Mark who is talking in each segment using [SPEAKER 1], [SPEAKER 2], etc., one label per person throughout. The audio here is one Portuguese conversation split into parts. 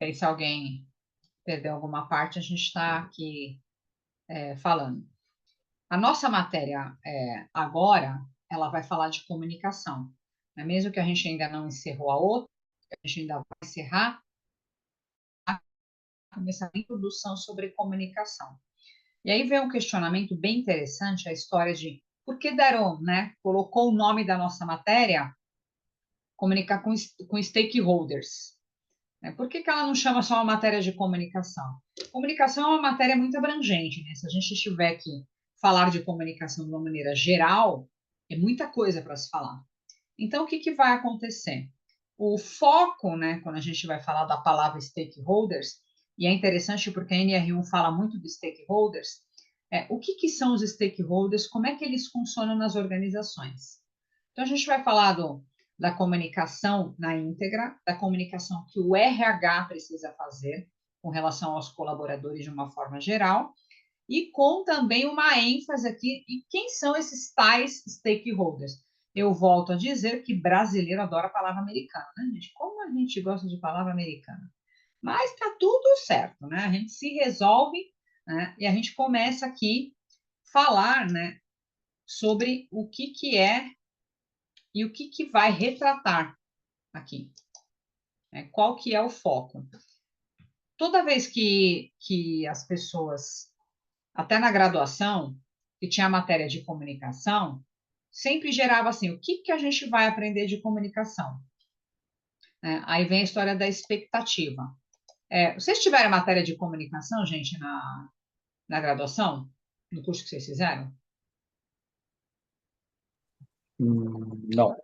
[SPEAKER 1] aí, se alguém perdeu alguma parte, a gente está aqui falando. A nossa matéria agora, ela vai falar de comunicação, né? Mesmo que a gente ainda não encerrou a outra, a gente ainda vai encerrar, começar a introdução sobre comunicação. E aí vem um questionamento bem interessante, a história de por que deram, né, colocou o nome da nossa matéria, comunicar com stakeholders. Né? Por que ela não chama só uma matéria de comunicação? Comunicação é uma matéria muito abrangente, né? Se a gente tiver que falar de comunicação de uma maneira geral, é muita coisa para se falar. Então, o que vai acontecer? O foco, né, quando a gente vai falar da palavra stakeholders, e é interessante porque a NR1 fala muito de stakeholders, o que são os stakeholders, como é que eles funcionam nas organizações. Então, a gente vai falar da comunicação na íntegra, da comunicação que o RH precisa fazer com relação aos colaboradores de uma forma geral, e com também uma ênfase aqui em quem são esses tais stakeholders. Eu volto a dizer que brasileiro adora a palavra americana, né, gente? Como a gente gosta de palavra americana. Mas está tudo certo, né? A gente se resolve, né? E a gente começa aqui falar, né, sobre o que é e o que vai retratar aqui. Né? Qual que é o foco? Toda vez que as pessoas, até na graduação, que tinha a matéria de comunicação, sempre gerava assim, o que a gente vai aprender de comunicação? Aí vem a história da expectativa. Vocês tiveram matéria de comunicação, gente, na graduação? No curso que vocês fizeram?
[SPEAKER 2] Não.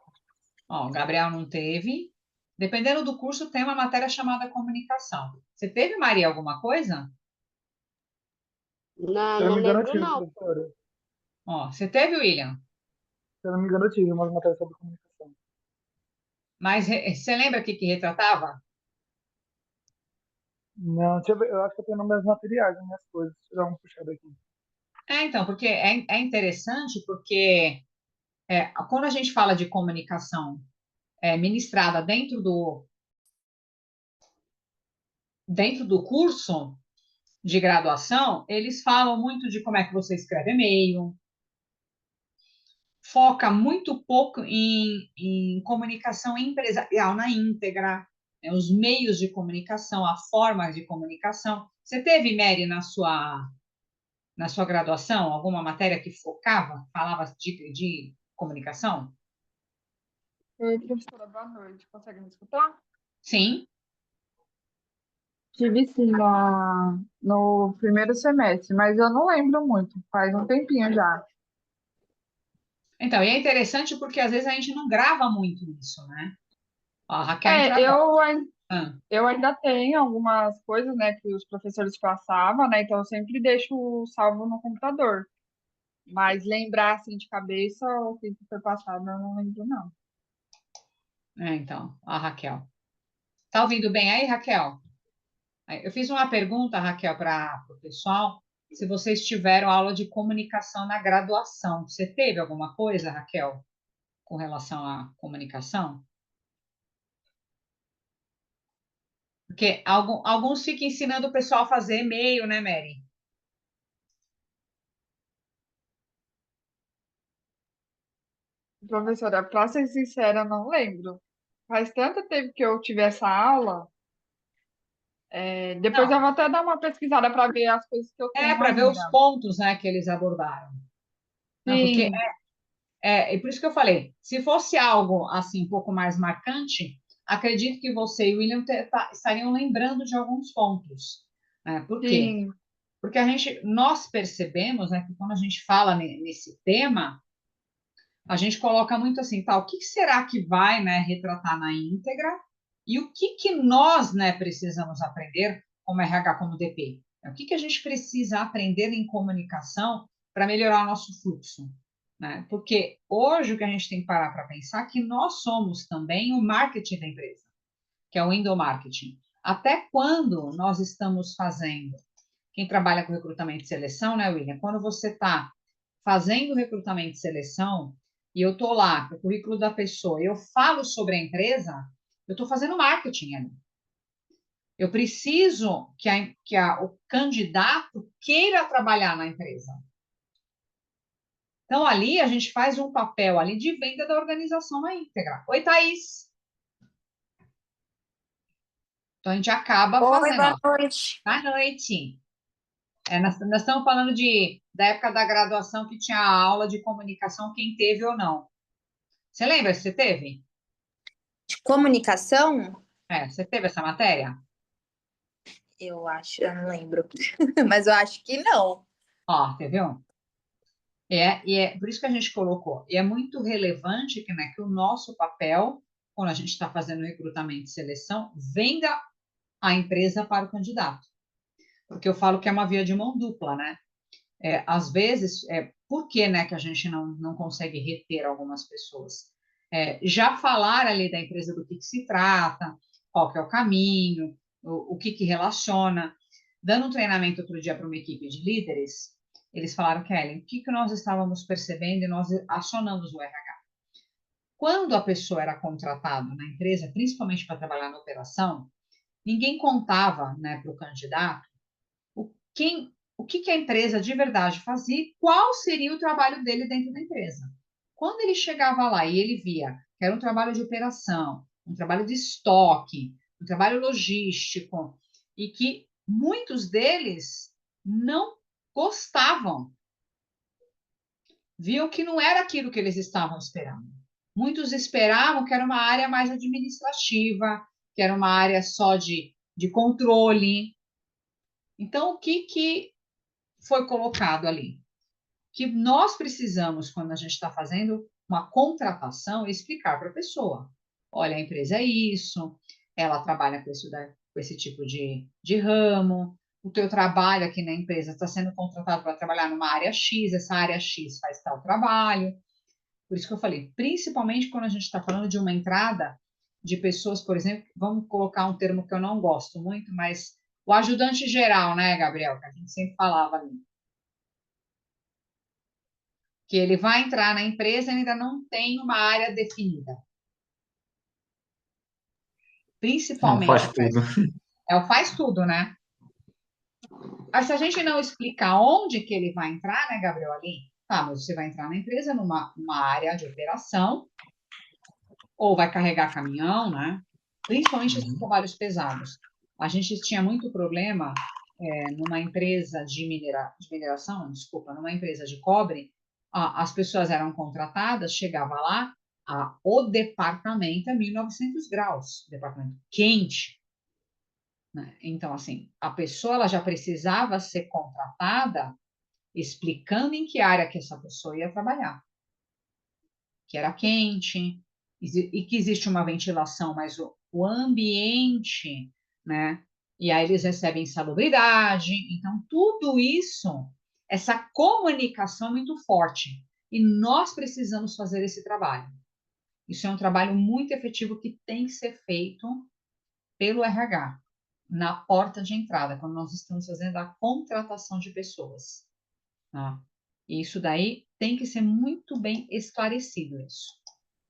[SPEAKER 1] Ó, o Gabriel não teve. Dependendo do curso, tem uma matéria chamada comunicação. Você teve, Maria, alguma coisa?
[SPEAKER 3] Não,
[SPEAKER 2] Se eu não
[SPEAKER 3] não
[SPEAKER 2] me engano, eu
[SPEAKER 3] lembro,
[SPEAKER 2] tive,
[SPEAKER 3] não.
[SPEAKER 2] professora.
[SPEAKER 1] Ó, você teve, William?
[SPEAKER 2] Se eu não me engano, eu tive umas matérias sobre comunicação.
[SPEAKER 1] Mas você lembra o que retratava?
[SPEAKER 2] Não, deixa eu ver, eu acho que eu tenho nos meus materiais, nas minhas coisas. Deixa eu dar uma puxada aqui.
[SPEAKER 1] Então, porque é interessante, porque quando a gente fala de comunicação ministrada dentro do curso de graduação, eles falam muito de como é que você escreve e-mail, foca muito pouco em comunicação empresarial na íntegra, né, os meios de comunicação, a forma de comunicação. Você teve, Mary, na sua graduação, alguma matéria que falava de comunicação?
[SPEAKER 4] Oi, professora, boa noite. Consegue me escutar?
[SPEAKER 1] Sim.
[SPEAKER 4] Tive sim no primeiro semestre, mas eu não lembro muito, faz um tempinho já.
[SPEAKER 1] Então, e é interessante porque às vezes a gente não grava muito isso, né? Ó, a Raquel entra
[SPEAKER 4] É,
[SPEAKER 1] agora.
[SPEAKER 4] eu,
[SPEAKER 1] Ah,
[SPEAKER 4] eu ainda tenho algumas coisas, né, que os professores passavam, né, então eu sempre deixo salvo no computador. Mas lembrar, assim, de cabeça o que foi passado, eu não lembro, não.
[SPEAKER 1] então, a Raquel. Tá ouvindo bem aí, Raquel? Eu fiz uma pergunta, Raquel, para o pessoal, se vocês tiveram aula de comunicação na graduação. Você teve alguma coisa, Raquel, com relação à comunicação? Porque alguns ficam ensinando o pessoal a fazer e-mail, né, Mary?
[SPEAKER 4] Professora, para ser sincera, eu não lembro. Faz tanto tempo que eu tive essa aula. Depois eu
[SPEAKER 1] Não,
[SPEAKER 4] vou até dar uma pesquisada para ver as coisas que eu tenho
[SPEAKER 1] para ver os
[SPEAKER 4] ainda.
[SPEAKER 1] pontos, né, que eles abordaram. Não, porque
[SPEAKER 4] Sim,
[SPEAKER 1] e por isso que eu falei, se fosse algo assim um pouco mais marcante, acredito que você e o William estariam lembrando de alguns pontos. Né? Por quê?
[SPEAKER 4] sim.
[SPEAKER 1] Porque nós percebemos, né, que quando a gente fala nesse tema, a gente coloca muito assim, tá, o que será que vai, né, retratar na íntegra e o que nós, né, precisamos aprender como RH, como DP? O que a gente precisa aprender em comunicação para melhorar o nosso fluxo? Né? Porque hoje o que a gente tem que parar para pensar é que nós somos também o marketing da empresa, que é o endomarketing. Até quando nós estamos fazendo, quem trabalha com recrutamento e seleção, né, William? Quando você está fazendo recrutamento e seleção, e eu estou lá com o currículo da pessoa, eu falo sobre a empresa, eu estou fazendo marketing ali. Eu preciso que o candidato queira trabalhar na empresa. Então, ali a gente faz um papel ali de venda da organização na íntegra. Oi, Thaís. Então, a gente acaba
[SPEAKER 3] Oi,
[SPEAKER 1] fazendo,
[SPEAKER 3] boa
[SPEAKER 1] ó,
[SPEAKER 3] noite.
[SPEAKER 1] boa noite. Nós estamos falando da época da graduação que tinha a aula de comunicação, quem teve ou não. Você lembra se você teve?
[SPEAKER 3] De comunicação?
[SPEAKER 1] Você teve essa matéria?
[SPEAKER 3] Eu acho, eu não lembro. Mas eu acho que não.
[SPEAKER 1] Ó, você viu? E é por isso que a gente colocou. E é muito relevante que, né, que o nosso papel, quando a gente está fazendo recrutamento e seleção, venda a empresa para o candidato. Porque eu falo que é uma via de mão dupla, né? Às vezes, por que, né, que a gente não consegue reter algumas pessoas? Já falar ali da empresa do que se trata, qual que é o caminho, o que relaciona. Dando um treinamento outro dia para uma equipe de líderes, eles falaram, Kelly, o que nós estávamos percebendo e nós acionamos o RH. Quando a pessoa era contratada na empresa, principalmente para trabalhar na operação, ninguém contava, né, para o candidato o que a empresa de verdade fazia e qual seria o trabalho dele dentro da empresa. Quando ele chegava lá e ele via que era um trabalho de operação, um trabalho de estoque, um trabalho logístico, e que muitos deles não gostavam, viam que não era aquilo que eles estavam esperando. Muitos esperavam que era uma área mais administrativa, que era uma área só de controle. Então, o que foi colocado ali? Que nós precisamos, quando a gente está fazendo uma contratação, explicar para a pessoa: olha, a empresa é isso, ela trabalha com esse tipo de ramo, o teu trabalho aqui na empresa está sendo contratado para trabalhar numa área X, essa área X faz tal trabalho. Por isso que eu falei, principalmente quando a gente está falando de uma entrada de pessoas, por exemplo, vamos colocar um termo que eu não gosto muito, mas o ajudante geral, né, Gabriel, que a gente sempre falava ali, que ele vai entrar na empresa e ainda não tem uma área definida.
[SPEAKER 5] Não
[SPEAKER 1] Principalmente,
[SPEAKER 5] faz tudo.
[SPEAKER 1] o faz tudo, né? Mas se a gente não explicar onde que ele vai entrar, né, Gabriel, ali, tá, mas você vai entrar na empresa numa área de operação, ou vai carregar caminhão, né? Principalmente esses trabalhos pesados. A gente tinha muito problema numa empresa de mineração, desculpa, numa empresa de cobre, as pessoas eram contratadas, chegava lá, o departamento é 1900 graus, departamento quente, né? Então, assim, a pessoa ela já precisava ser contratada explicando em que área que essa pessoa ia trabalhar, que era quente, e que existe uma ventilação, mas o ambiente, né? E aí eles recebem insalubridade. Então, tudo isso, essa comunicação é muito forte. E nós precisamos fazer esse trabalho. Isso é um trabalho muito efetivo que tem que ser feito pelo RH, na porta de entrada, quando nós estamos fazendo a contratação de pessoas. Tá? E isso daí tem que ser muito bem esclarecido, isso.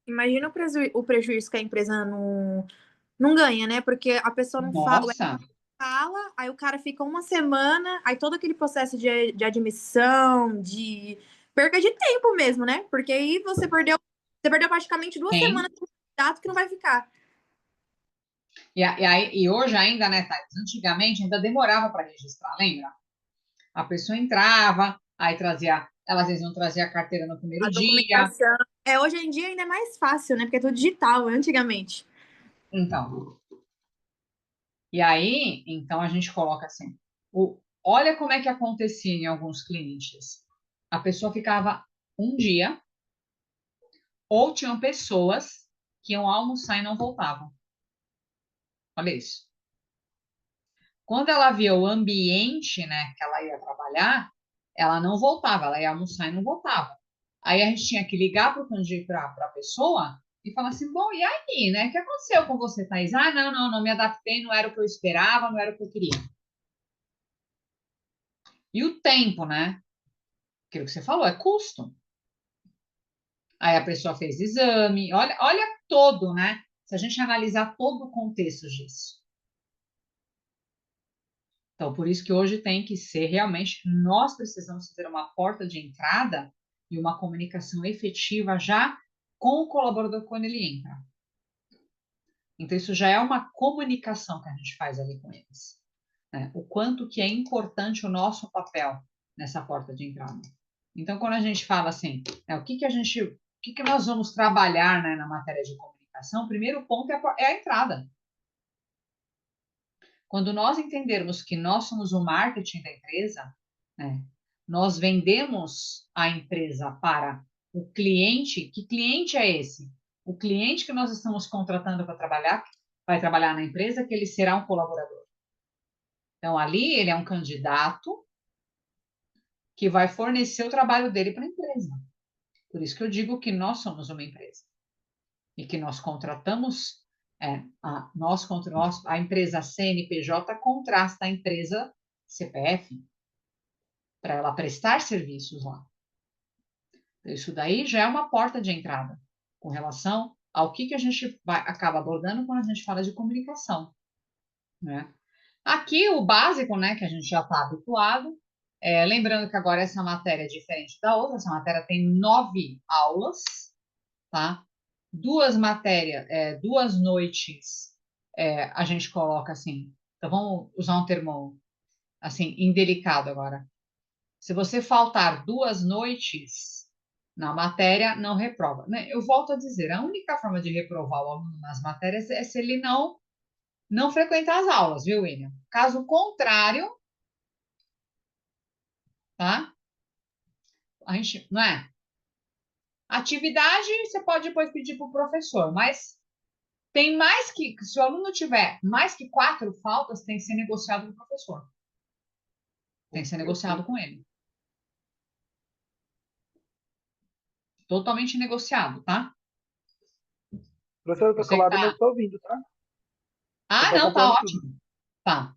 [SPEAKER 3] Imagina o prejuízo que a empresa não ganha, né? Porque a pessoa não fala,
[SPEAKER 1] Nossa,
[SPEAKER 3] fala, aí o cara fica uma semana, aí todo aquele processo de admissão, de perca de tempo mesmo, né? Porque aí você perdeu praticamente 2 semanas
[SPEAKER 1] tem.
[SPEAKER 3] de candidato que não vai ficar.
[SPEAKER 1] E hoje ainda, né, Thais? Antigamente ainda demorava para registrar, lembra? A pessoa entrava, aí trazia, ela às vezes não trazia a carteira no primeiro
[SPEAKER 3] A
[SPEAKER 1] dia.
[SPEAKER 3] documentação. Hoje em dia ainda é mais fácil, né? Porque é tudo digital, antigamente.
[SPEAKER 1] Então, e aí, então a gente coloca assim, olha como é que acontecia em alguns clientes. A pessoa ficava um dia, ou tinham pessoas que iam almoçar e não voltavam. Olha isso. Quando ela via o ambiente, né, que ela ia trabalhar, ela não voltava, ela ia almoçar e não voltava. Aí a gente tinha que ligar para a pessoa e falar assim, bom, e aí, né? O que aconteceu com você, Thaís? Ah, não me adaptei, não era o que eu esperava, não era o que eu queria. E o tempo, né? Aquilo que você falou, é custo. Aí a pessoa fez exame, olha todo, né? Se a gente analisar todo o contexto disso. Então, por isso que hoje tem que ser realmente, nós precisamos fazer uma porta de entrada e uma comunicação efetiva já com o colaborador quando ele entra. Então, isso já é uma comunicação que a gente faz ali com eles, né? O quanto que é importante o nosso papel nessa porta de entrada. Então, quando a gente fala assim, né, o que nós vamos trabalhar, né, na matéria de comunicação, o primeiro ponto é a entrada. Quando nós entendermos que nós somos o marketing da empresa, né, nós vendemos a empresa para o cliente. Que cliente é esse? O cliente que nós estamos contratando para trabalhar, vai trabalhar na empresa, que ele será um colaborador. Então, ali ele é um candidato que vai fornecer o trabalho dele para a empresa. Por isso que eu digo que nós somos uma empresa e que nós contratamos, a empresa CNPJ contrata a empresa CPF para ela prestar serviços lá. Isso daí já é uma porta de entrada com relação ao que a gente acaba abordando quando a gente fala de comunicação, né? Aqui o básico, né, que a gente já está habituado, lembrando que agora essa matéria é diferente da outra, essa matéria tem 9 aulas, tá? 2 matérias, 2 noites, a gente coloca assim, então vamos usar um termo assim, indelicado agora. Se você faltar 2 noites na matéria, não reprova, né? Eu volto a dizer, a única forma de reprovar o aluno nas matérias é se ele não frequentar as aulas, viu, William? Caso contrário, tá? A gente, não é? Atividade, você pode depois pedir para o professor, mas tem mais que, se o aluno tiver mais que 4 faltas, tem que ser negociado com o professor. Tem que ser negociado com ele. Totalmente negociado, tá?
[SPEAKER 2] Professor, eu tô
[SPEAKER 1] Você que
[SPEAKER 2] calado, mas
[SPEAKER 1] tá.
[SPEAKER 2] tô ouvindo, tá? Você
[SPEAKER 1] Ah,
[SPEAKER 2] pode
[SPEAKER 1] não,
[SPEAKER 2] estar
[SPEAKER 1] tá
[SPEAKER 2] falando tudo.
[SPEAKER 1] ótimo. Tá.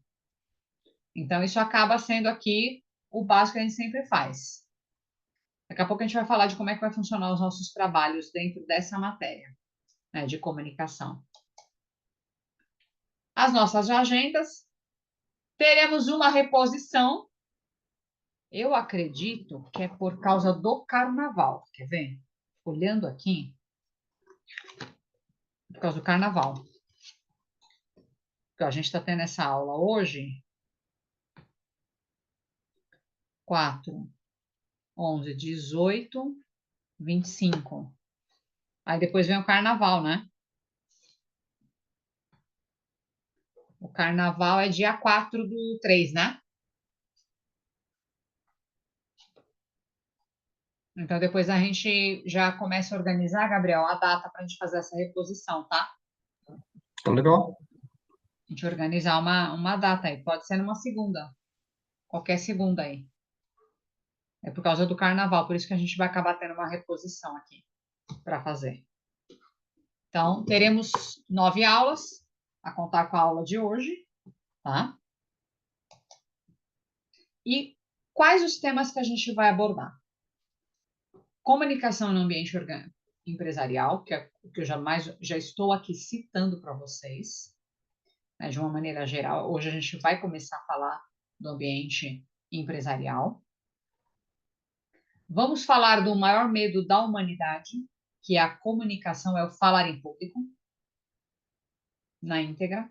[SPEAKER 1] Então, isso acaba sendo aqui o básico que a gente sempre faz. Daqui a pouco a gente vai falar de como é que vai funcionar os nossos trabalhos dentro dessa matéria, né, de comunicação. As nossas agendas, teremos uma reposição. Eu acredito que é por causa do carnaval. Quer ver? Olhando aqui, por causa do carnaval. Porque a gente está tendo essa aula hoje, 4, 11, 18, 25. Aí depois vem o carnaval, né? O carnaval é dia 4/3, né? Então depois a gente já começa a organizar, Gabriel, a data para a gente fazer essa reposição, tá?
[SPEAKER 5] Tá legal.
[SPEAKER 1] A gente organizar uma data aí. Pode ser numa segunda. Qualquer segunda aí. É por causa do carnaval, por isso que a gente vai acabar tendo uma reposição aqui para fazer. Então, teremos 9 aulas, a contar com a aula de hoje, tá? E quais os temas que a gente vai abordar? Comunicação no ambiente empresarial, que é o que eu já estou aqui citando para vocês, né, de uma maneira geral. Hoje a gente vai começar a falar do ambiente empresarial. Vamos falar do maior medo da humanidade, que é a comunicação, é o falar em público, na íntegra.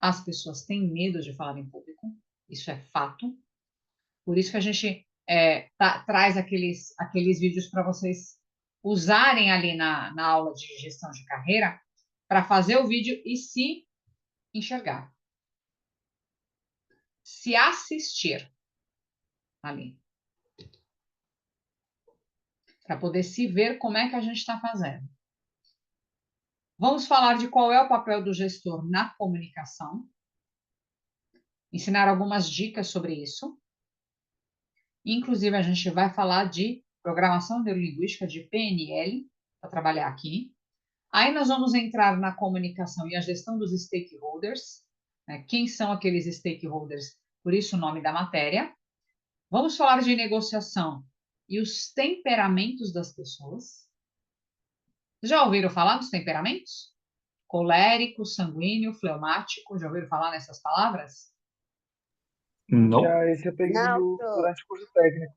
[SPEAKER 1] As pessoas têm medo de falar em público, isso é fato. Por isso que a gente traz aqueles vídeos para vocês usarem ali na aula de gestão de carreira, para fazer o vídeo e se enxergar. Se assistir ali. Para poder se ver como é que a gente está fazendo. Vamos falar de qual é o papel do gestor na comunicação. Ensinar algumas dicas sobre isso. Inclusive, a gente vai falar de programação neurolinguística, de PNL, para trabalhar aqui. Aí nós vamos entrar na comunicação e a gestão dos stakeholders. Né? Quem são aqueles stakeholders? Por isso o nome da matéria. Vamos falar de negociação e os temperamentos das pessoas. Já ouviram falar dos temperamentos? Colérico, sanguíneo, fleumático. Já ouviram falar nessas palavras?
[SPEAKER 5] Não.
[SPEAKER 2] Já esse eu peguei
[SPEAKER 6] Não, tô.
[SPEAKER 2] durante o curso técnico.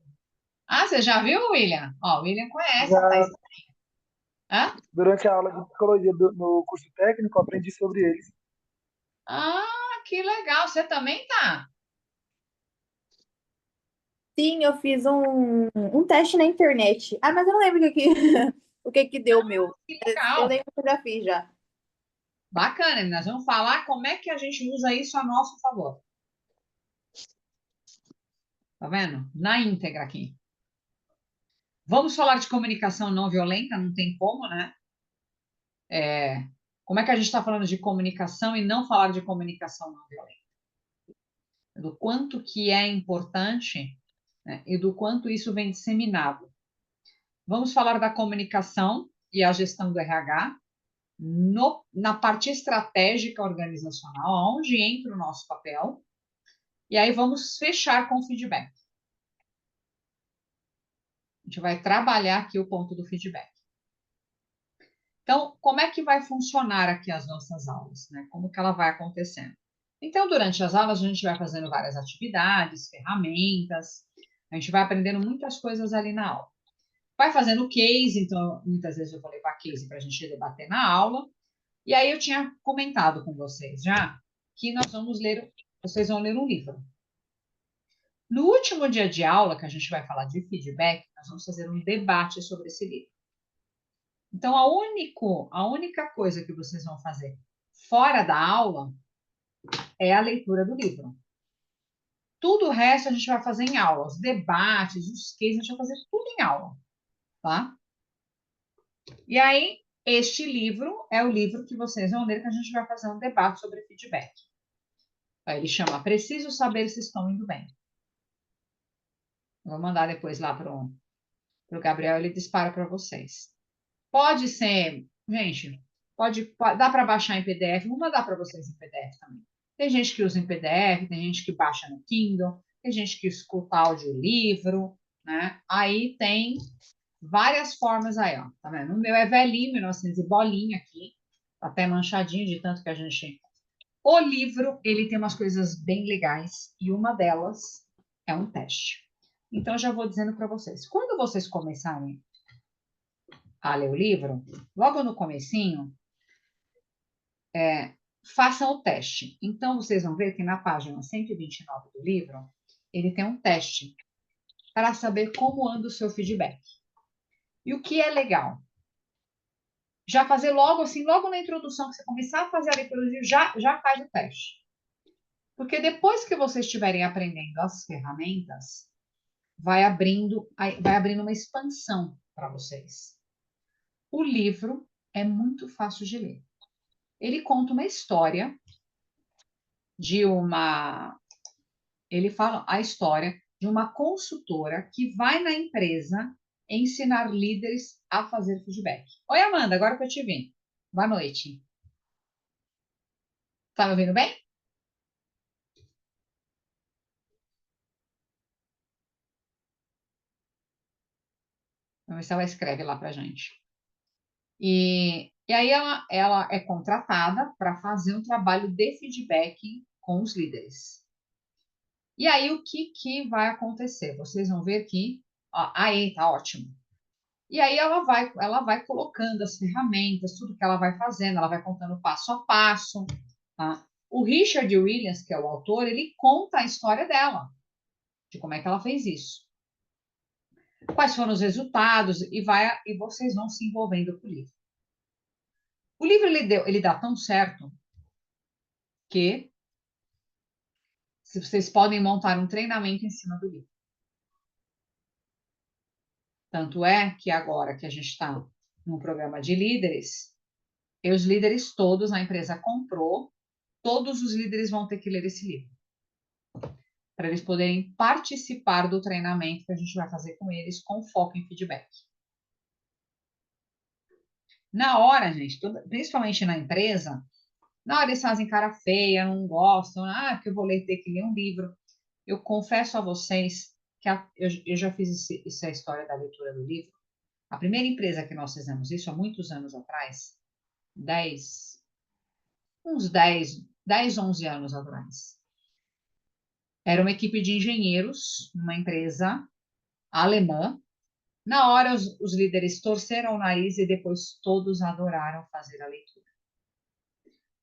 [SPEAKER 1] Ah, você já viu, William? Ó, o William conhece a
[SPEAKER 2] Já
[SPEAKER 1] Thais. Hã?
[SPEAKER 2] durante a aula de psicologia no curso técnico, eu aprendi sobre eles.
[SPEAKER 1] Ah, que legal. Você também tá?
[SPEAKER 3] Sim, eu fiz um teste na internet. Ah, mas eu não lembro o que que deu o meu.
[SPEAKER 1] Que
[SPEAKER 3] Mas eu
[SPEAKER 1] legal.
[SPEAKER 3] lembro que eu já fiz já.
[SPEAKER 1] Bacana, nós vamos falar como é que a gente usa isso a nosso favor. Tá vendo? Na íntegra aqui. Vamos falar de comunicação não violenta, não tem como, né? Como é que a gente está falando de comunicação e não falar de comunicação não violenta? Do quanto que é importante, né, e do quanto isso vem disseminado. Vamos falar da comunicação e a gestão do RH na parte estratégica organizacional, onde entra o nosso papel. E aí vamos fechar com o feedback. A gente vai trabalhar aqui o ponto do feedback. Então, como é que vai funcionar aqui as nossas aulas, né? Como que ela vai acontecendo? Então, durante as aulas, a gente vai fazendo várias atividades, ferramentas, a gente vai aprendendo muitas coisas ali na aula. Vai fazendo case, então, muitas vezes eu vou levar case para a gente debater na aula. E aí eu tinha comentado com vocês já que vocês vão ler um livro. No último dia de aula, que a gente vai falar de feedback, nós vamos fazer um debate sobre esse livro. Então, a única coisa que vocês vão fazer fora da aula é a leitura do livro. Tudo o resto a gente vai fazer em aula. Os debates, os cases, a gente vai fazer tudo em aula, tá? E aí, este livro é o livro que vocês vão ler, que a gente vai fazer um debate sobre feedback. Aí ele chama Preciso Saber Se Estão Indo Bem. Vou mandar depois lá para o Gabriel, ele dispara para vocês. Pode ser, gente, dá para baixar em PDF, vou mandar para vocês em PDF também. Tem gente que usa em PDF, tem gente que baixa no Kindle, tem gente que escuta audiolivro, né? Aí tem várias formas aí, ó. Tá vendo? O meu é velhinho, 1900 e bolinha aqui, até manchadinho de tanto que a gente. O livro, ele tem umas coisas bem legais e uma delas é um teste. Então, já vou dizendo para vocês. Quando vocês começarem a ler o livro, logo no comecinho, façam o teste. Então, vocês vão ver que na página 129 do livro, ele tem um teste para saber como anda o seu feedback. E o que é legal? Já fazer logo assim, logo na introdução, que você começar a fazer a leitura do livro, já faz o teste. Porque depois que vocês estiverem aprendendo as ferramentas, vai abrindo uma expansão para vocês. O livro é muito fácil de ler. Ele conta uma história ele fala a história de uma consultora que vai na empresa ensinar líderes a fazer feedback. Oi, Amanda, agora que eu te vi. Boa noite. Tá me ouvindo bem? Vamos ver se ela escreve lá pra gente. E aí ela é contratada para fazer um trabalho de feedback com os líderes. E aí o que vai acontecer? Vocês vão ver que, ó, aí tá ótimo. E aí ela vai colocando as ferramentas, tudo que ela vai fazendo, ela vai contando passo a passo, tá? O Richard Williams, que é o autor, ele conta a história dela, de como é que ela fez isso. Quais foram os resultados e vocês vão se envolvendo com o livro. O livro ele dá tão certo que vocês podem montar um treinamento em cima do livro. Tanto é que agora que a gente está num programa de líderes, os líderes todos, a empresa comprou, todos os líderes vão ter que ler esse livro. Para eles poderem participar do treinamento que a gente vai fazer com eles, com foco em feedback. Na hora, gente, principalmente na empresa, na hora eles fazem cara feia, não gostam, porque eu vou ter que ler um livro. Eu confesso a vocês que eu já fiz essa história da leitura do livro. A primeira empresa que nós fizemos isso, há muitos anos atrás, uns 10, 11 anos atrás. Era uma equipe de engenheiros, uma empresa alemã. Na hora, os líderes torceram o nariz e depois todos adoraram fazer a leitura.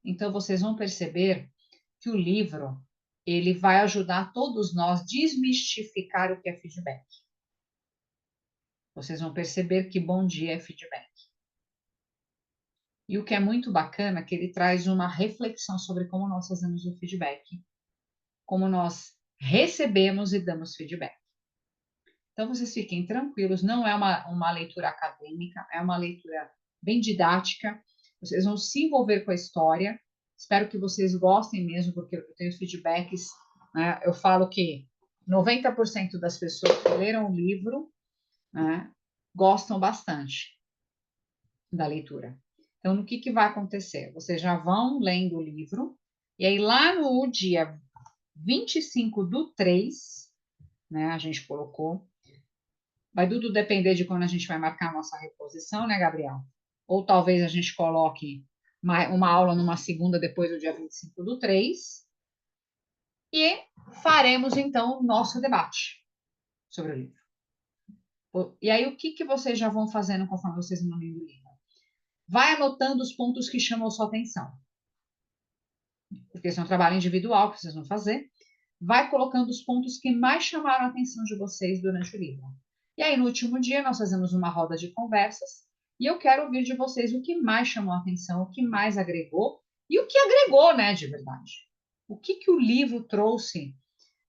[SPEAKER 1] Então, vocês vão perceber que o livro ele vai ajudar todos nós a desmistificar o que é feedback. Vocês vão perceber que bom dia é feedback. E o que é muito bacana é que ele traz uma reflexão sobre como nós fazemos o feedback, como nós recebemos e damos feedback. Então, vocês fiquem tranquilos, não é uma leitura acadêmica, é uma leitura bem didática. Vocês vão se envolver com a história. Espero que vocês gostem mesmo, porque eu tenho feedbacks, né? Eu falo que 90% das pessoas que leram o livro, né, gostam bastante da leitura. Então, o que vai acontecer? Vocês já vão lendo o livro, e aí lá no dia 25/3, né, a gente colocou. Vai tudo depender de quando a gente vai marcar a nossa reposição, né, Gabriel? Ou talvez a gente coloque uma aula numa segunda depois do dia 25/3. E faremos, então, o nosso debate sobre o livro. E aí, o que vocês já vão fazendo conforme vocês vão lendo o livro? Vai anotando os pontos que chamam a sua atenção. Porque esse é um trabalho individual que vocês vão fazer. Vai colocando os pontos que mais chamaram a atenção de vocês durante o livro. E aí, no último dia, nós fazemos uma roda de conversas e eu quero ouvir de vocês o que mais chamou a atenção, o que mais agregou e o que agregou, né, de verdade. O que o livro trouxe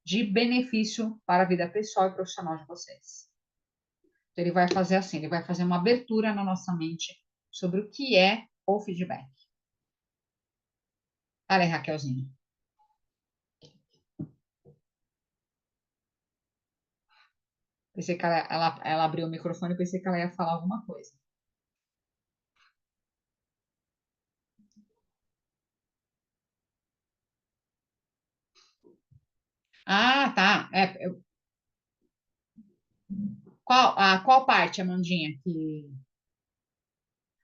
[SPEAKER 1] de benefício para a vida pessoal e profissional de vocês. Então, ele vai fazer assim, ele vai fazer uma abertura na nossa mente sobre o que é o feedback. Olha aí, Raquelzinha. Pensei que ela abriu o microfone e pensei que ela ia falar alguma coisa. Ah, tá. Qual parte, Amandinha?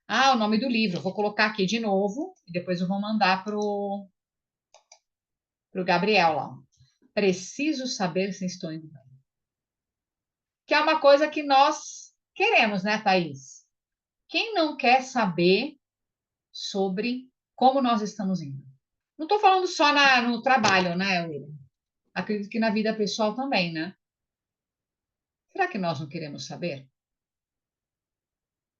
[SPEAKER 1] O nome do livro. Vou colocar aqui de novo e depois eu vou mandar pro Gabriel lá. Preciso saber se estou indo bem. Que é uma coisa que nós queremos, né, Thaís? Quem não quer saber sobre como nós estamos indo? Não estou falando só no trabalho, né, William? Acredito que na vida pessoal também, né? Será que nós não queremos saber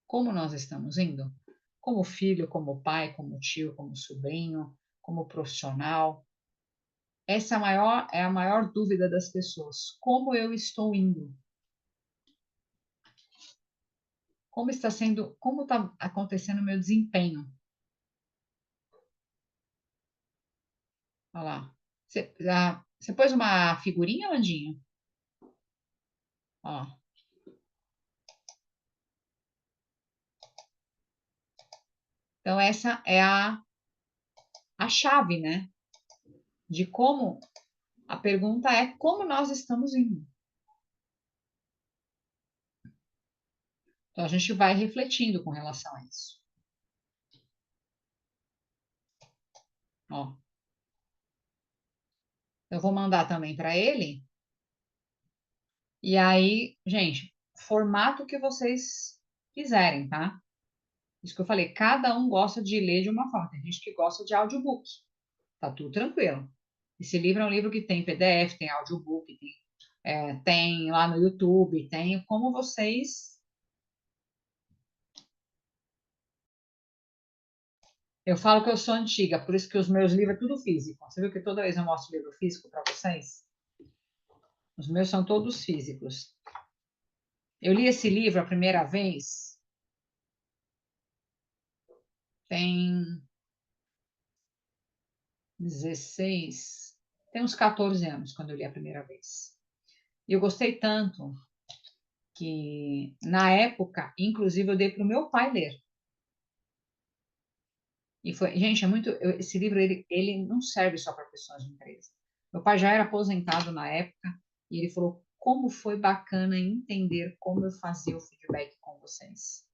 [SPEAKER 1] como nós estamos indo? Como filho, como pai, como tio, como sobrinho, como profissional. Essa é a maior dúvida das pessoas. Como eu estou indo? Como está acontecendo o meu desempenho? Olha lá. Você pôs uma figurinha, Landinho? Ó. Então, essa é a chave, né? De como a pergunta é como nós estamos indo. Então, a gente vai refletindo com relação a isso. Ó. Eu vou mandar também para ele. E aí, gente, formato que vocês quiserem, tá? Isso que eu falei, cada um gosta de ler de uma forma. Tem gente que gosta de audiobook. Tá tudo tranquilo. Esse livro é um livro que tem PDF, tem audiobook, tem lá no YouTube, tem como vocês. Eu falo que eu sou antiga, por isso que os meus livros é tudo físico. Você viu que toda vez eu mostro livro físico para vocês? Os meus são todos físicos. Eu li esse livro a primeira vez. Tem 16. Tem uns 14 anos quando eu li a primeira vez. E eu gostei tanto que, na época, inclusive, eu dei para o meu pai ler. E foi, gente, esse livro ele não serve só para pessoas de empresa. Meu pai já era aposentado na época e ele falou como foi bacana entender como eu fazia o feedback com vocês.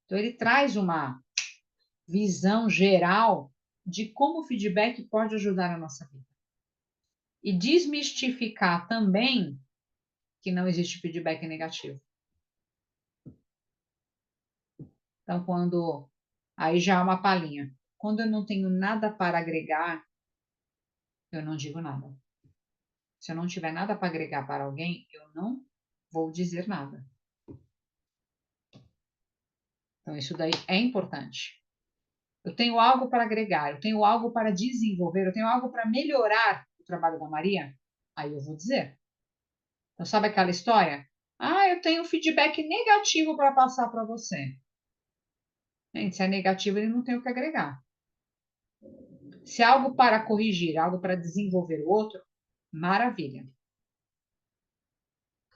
[SPEAKER 1] Então ele traz uma visão geral de como o feedback pode ajudar a nossa vida. e desmistificar também que não existe feedback negativo. Então, aí já é uma palhinha. Quando eu não tenho nada para agregar, eu não digo nada. Se eu não tiver nada para agregar para alguém, eu não vou dizer nada. Então, isso daí é importante. Eu tenho algo para agregar, eu tenho algo para desenvolver, eu tenho algo para melhorar o trabalho da Maria, aí eu vou dizer. Então, sabe aquela história? Ah, eu tenho feedback negativo para passar para você. Gente, se é negativo, ele não tem o que agregar. Se é algo para corrigir, algo para desenvolver o outro, maravilha.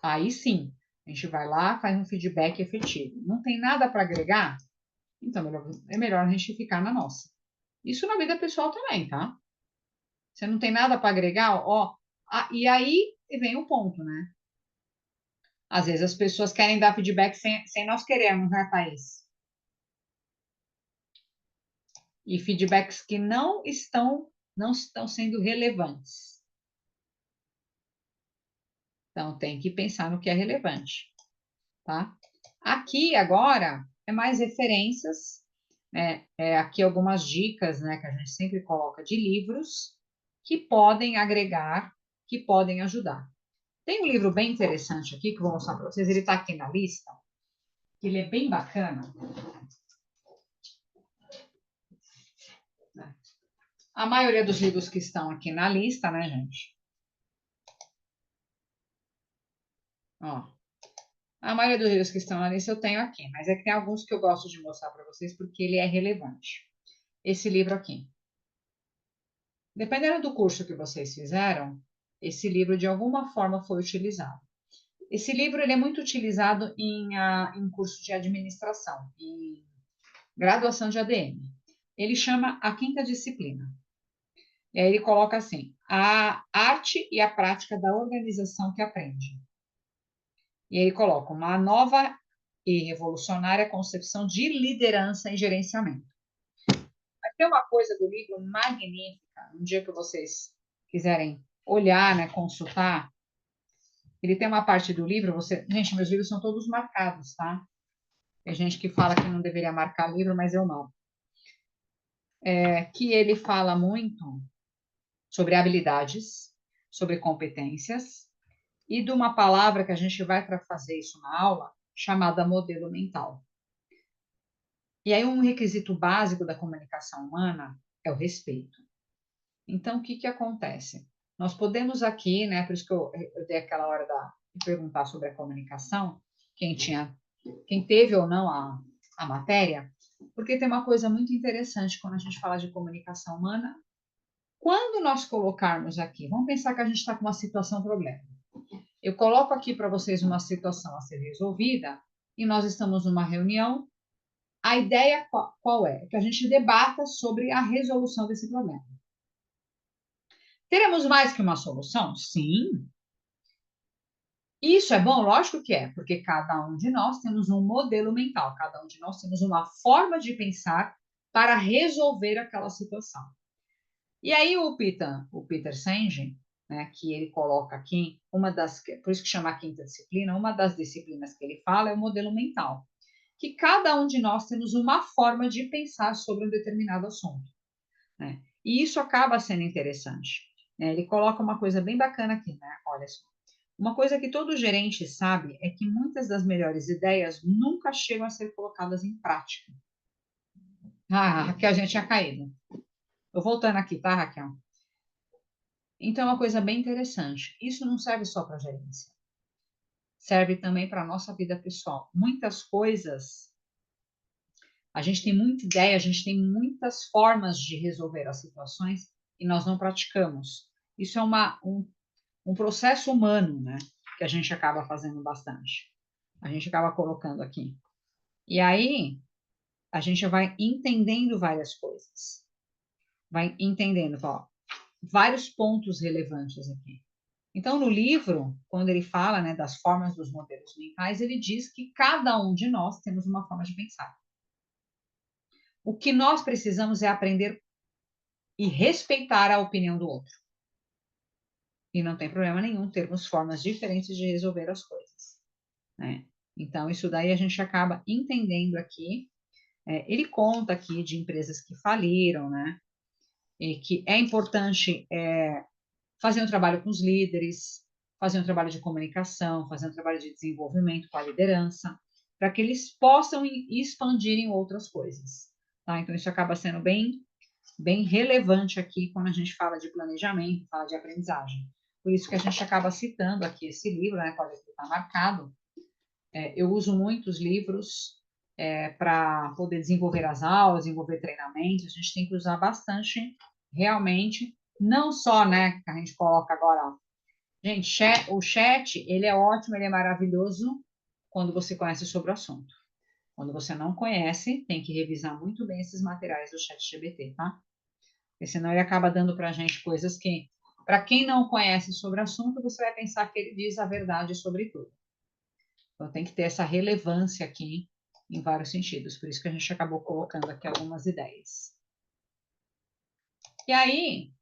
[SPEAKER 1] Aí sim, a gente vai lá, faz um feedback efetivo. Não tem nada para agregar? Então, é melhor a gente ficar na nossa. Isso na vida pessoal também, tá? Você não tem nada para agregar, ó. E aí vem o ponto, né? Às vezes as pessoas querem dar feedback sem nós querermos, né, Thaís? E feedbacks que não estão sendo relevantes. Então, tem que pensar no que é relevante, tá? Aqui, agora, é mais referências, né? Aqui algumas dicas, né, que a gente sempre coloca de livros que podem agregar, que podem ajudar. Tem um livro bem interessante aqui, que eu vou mostrar para vocês, ele está aqui na lista, que ele é bem bacana. A maioria dos livros que estão aqui na lista, né, gente? Ó, a maioria dos livros que estão na lista eu tenho aqui, mas é que tem alguns que eu gosto de mostrar para vocês porque ele é relevante. Esse livro aqui. Dependendo do curso que vocês fizeram, esse livro de alguma forma foi utilizado. Esse livro ele é muito utilizado em curso de administração, em graduação de ADM. Ele chama a quinta disciplina. E aí ele coloca assim, a arte e a prática da organização que aprende. E aí ele coloca uma nova e revolucionária concepção de liderança e gerenciamento. Vai ter uma coisa do livro magnífica, um dia que vocês quiserem olhar, né, consultar. Ele tem uma parte do livro, gente, meus livros são todos marcados, tá? Tem gente que fala que não deveria marcar livro, mas eu não. Que ele fala muito sobre habilidades, sobre competências, e de uma palavra que a gente vai para fazer isso na aula, chamada modelo mental. E aí um requisito básico da comunicação humana é o respeito. Então, o que acontece? Nós podemos aqui, né, por isso que eu dei aquela hora de perguntar sobre a comunicação, quem teve ou não a matéria, porque tem uma coisa muito interessante quando a gente fala de comunicação humana. Quando nós colocarmos aqui, vamos pensar que a gente está com uma situação problema. Eu coloco aqui para vocês uma situação a ser resolvida e nós estamos numa reunião. A ideia qual é? Que a gente debata sobre a resolução desse problema. Teremos mais que uma solução? Sim. Isso é bom? Lógico que é, porque cada um de nós temos um modelo mental, cada um de nós temos uma forma de pensar para resolver aquela situação. E aí o Peter Senge, né, que ele coloca aqui, por isso que chama a quinta disciplina, uma das disciplinas que ele fala é o modelo mental, que cada um de nós temos uma forma de pensar sobre um determinado assunto, né? E isso acaba sendo interessante, né? Ele coloca uma coisa bem bacana aqui, né? Olha só. Uma coisa que todo gerente sabe é que muitas das melhores ideias nunca chegam a ser colocadas em prática. Que a gente tinha caído. Estou voltando aqui, tá, Raquel? Então, é uma coisa bem interessante. Isso não serve só para gerência. Serve também para a nossa vida pessoal. Muitas coisas, a gente tem muita ideia, a gente tem muitas formas de resolver as situações e nós não praticamos. Isso é um processo humano, né? Que a gente acaba fazendo bastante. A gente acaba colocando aqui. E aí, a gente vai entendendo várias coisas. Vai entendendo, ó, vários pontos relevantes aqui. Então, no livro, quando ele fala, né, das formas dos modelos mentais, ele diz que cada um de nós temos uma forma de pensar. O que nós precisamos é aprender e respeitar a opinião do outro. E não tem problema nenhum termos formas diferentes de resolver as coisas, né? Então, isso daí a gente acaba entendendo aqui. Ele conta aqui de empresas que faliram, né? E que é importante fazer um trabalho com os líderes, fazer um trabalho de comunicação, fazer um trabalho de desenvolvimento com a liderança, para que eles possam expandir em outras coisas, tá? Então, isso acaba sendo bem relevante aqui quando a gente fala de planejamento, fala de aprendizagem. Por isso que a gente acaba citando aqui esse livro, né? Pode estar marcado. Eu uso muitos livros para poder desenvolver as aulas, desenvolver treinamentos. A gente tem que usar bastante, realmente, não só, né, que a gente coloca agora, ó. Gente, o chat, ele é ótimo, ele é maravilhoso quando você conhece sobre o assunto. Quando você não conhece, tem que revisar muito bem esses materiais do ChatGPT, tá? Porque senão ele acaba dando para a gente coisas que, para quem não conhece sobre o assunto, você vai pensar que ele diz a verdade sobre tudo. Então, tem que ter essa relevância aqui em vários sentidos. Por isso que a gente acabou colocando aqui algumas ideias. E aí,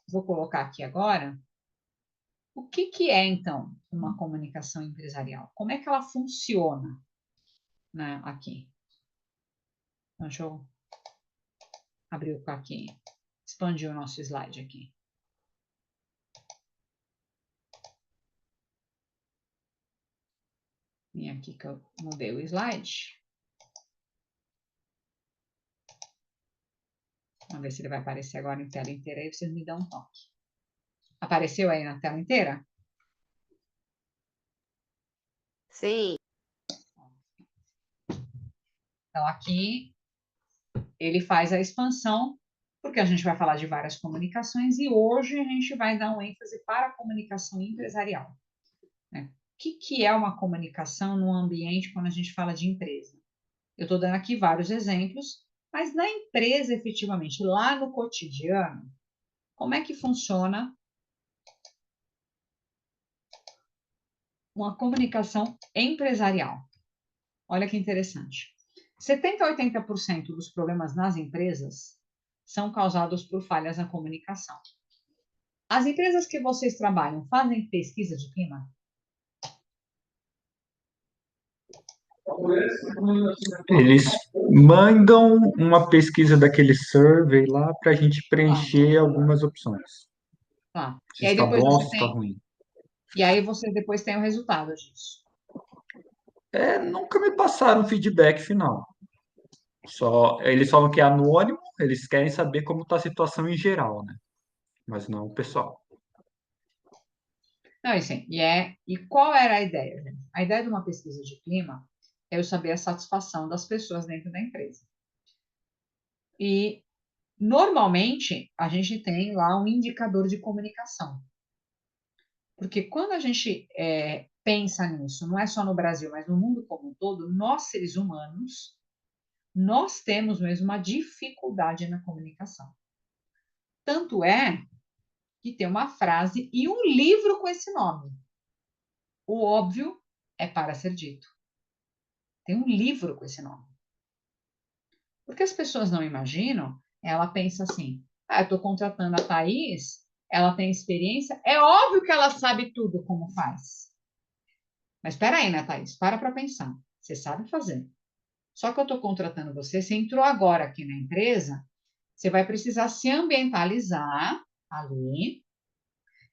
[SPEAKER 1] vou colocar aqui agora, o que é, então, uma comunicação empresarial? Como é que ela funciona, né, aqui? Então, deixa eu abrir aqui, expandir o nosso slide aqui. Vim aqui que eu mudei o slide. Vamos ver se ele vai aparecer agora em tela inteira, aí vocês me dão um toque. Apareceu aí na tela inteira?
[SPEAKER 6] Sim.
[SPEAKER 1] Então, aqui ele faz a expansão, porque a gente vai falar de várias comunicações e hoje a gente vai dar um ênfase para a comunicação empresarial, né? O que é uma comunicação no ambiente quando a gente fala de empresa? Eu estou dando aqui vários exemplos, mas na empresa, efetivamente, lá no cotidiano, como é que funciona uma comunicação empresarial? Olha que interessante. 70% a 80% dos problemas nas empresas são causados por falhas na comunicação. As empresas que vocês trabalham fazem pesquisa de clima?
[SPEAKER 5] Eles mandam uma pesquisa daquele survey lá para a gente
[SPEAKER 1] Tá,
[SPEAKER 5] preencher algumas opções.
[SPEAKER 1] tá.
[SPEAKER 5] Se
[SPEAKER 1] E aí
[SPEAKER 5] está
[SPEAKER 1] depois
[SPEAKER 5] bom,
[SPEAKER 1] você
[SPEAKER 5] se está
[SPEAKER 1] tem.
[SPEAKER 5] ruim.
[SPEAKER 1] E aí você depois tem o resultado disso.
[SPEAKER 5] Nunca me passaram feedback final. Só, eles falam que é anônimo, eles querem saber como está a situação em geral, né? Mas não o pessoal.
[SPEAKER 1] Não, assim, e qual era a ideia, gente? A ideia de uma pesquisa de clima é eu saber a satisfação das pessoas dentro da empresa. E normalmente a gente tem lá um indicador de comunicação. Porque quando a gente pensa nisso, não é só no Brasil, mas no mundo como um todo, nós seres humanos, nós temos mesmo uma dificuldade na comunicação. Tanto é que tem uma frase e um livro com esse nome. O óbvio é para ser dito. Tem um livro com esse nome. Porque as pessoas não imaginam, ela pensa assim, eu estou contratando a Thaís, ela tem experiência, é óbvio que ela sabe tudo como faz. Mas espera aí, né, Thaís? Para pensar. Você sabe fazer. Só que eu estou contratando você, você entrou agora aqui na empresa, você vai precisar se ambientalizar ali,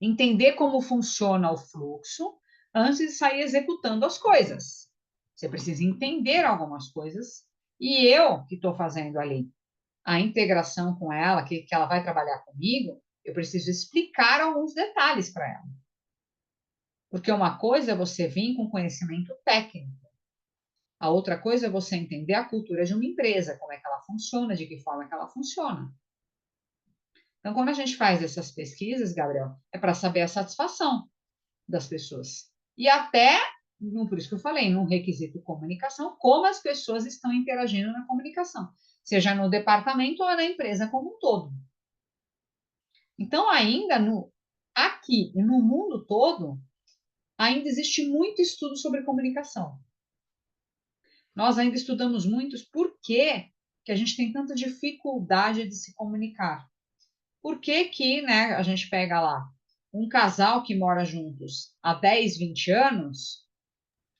[SPEAKER 1] entender como funciona o fluxo, antes de sair executando as coisas. Você precisa entender algumas coisas, e eu, que estou fazendo ali a integração com ela, que ela vai trabalhar comigo, eu preciso explicar alguns detalhes para ela. Porque uma coisa é você vir com conhecimento técnico, a outra coisa é você entender a cultura de uma empresa, como é que ela funciona, de que forma que ela funciona. Então, quando a gente faz essas pesquisas, Gabriel, é para saber a satisfação das pessoas. E até, por isso que eu falei, num requisito comunicação, como as pessoas estão interagindo na comunicação, seja no departamento ou na empresa como um todo. Então, ainda aqui e no mundo todo, ainda existe muito estudo sobre comunicação. Nós ainda estudamos muito por que a gente tem tanta dificuldade de se comunicar. Por que, né, a gente pega lá um casal que mora juntos há 10, 20 anos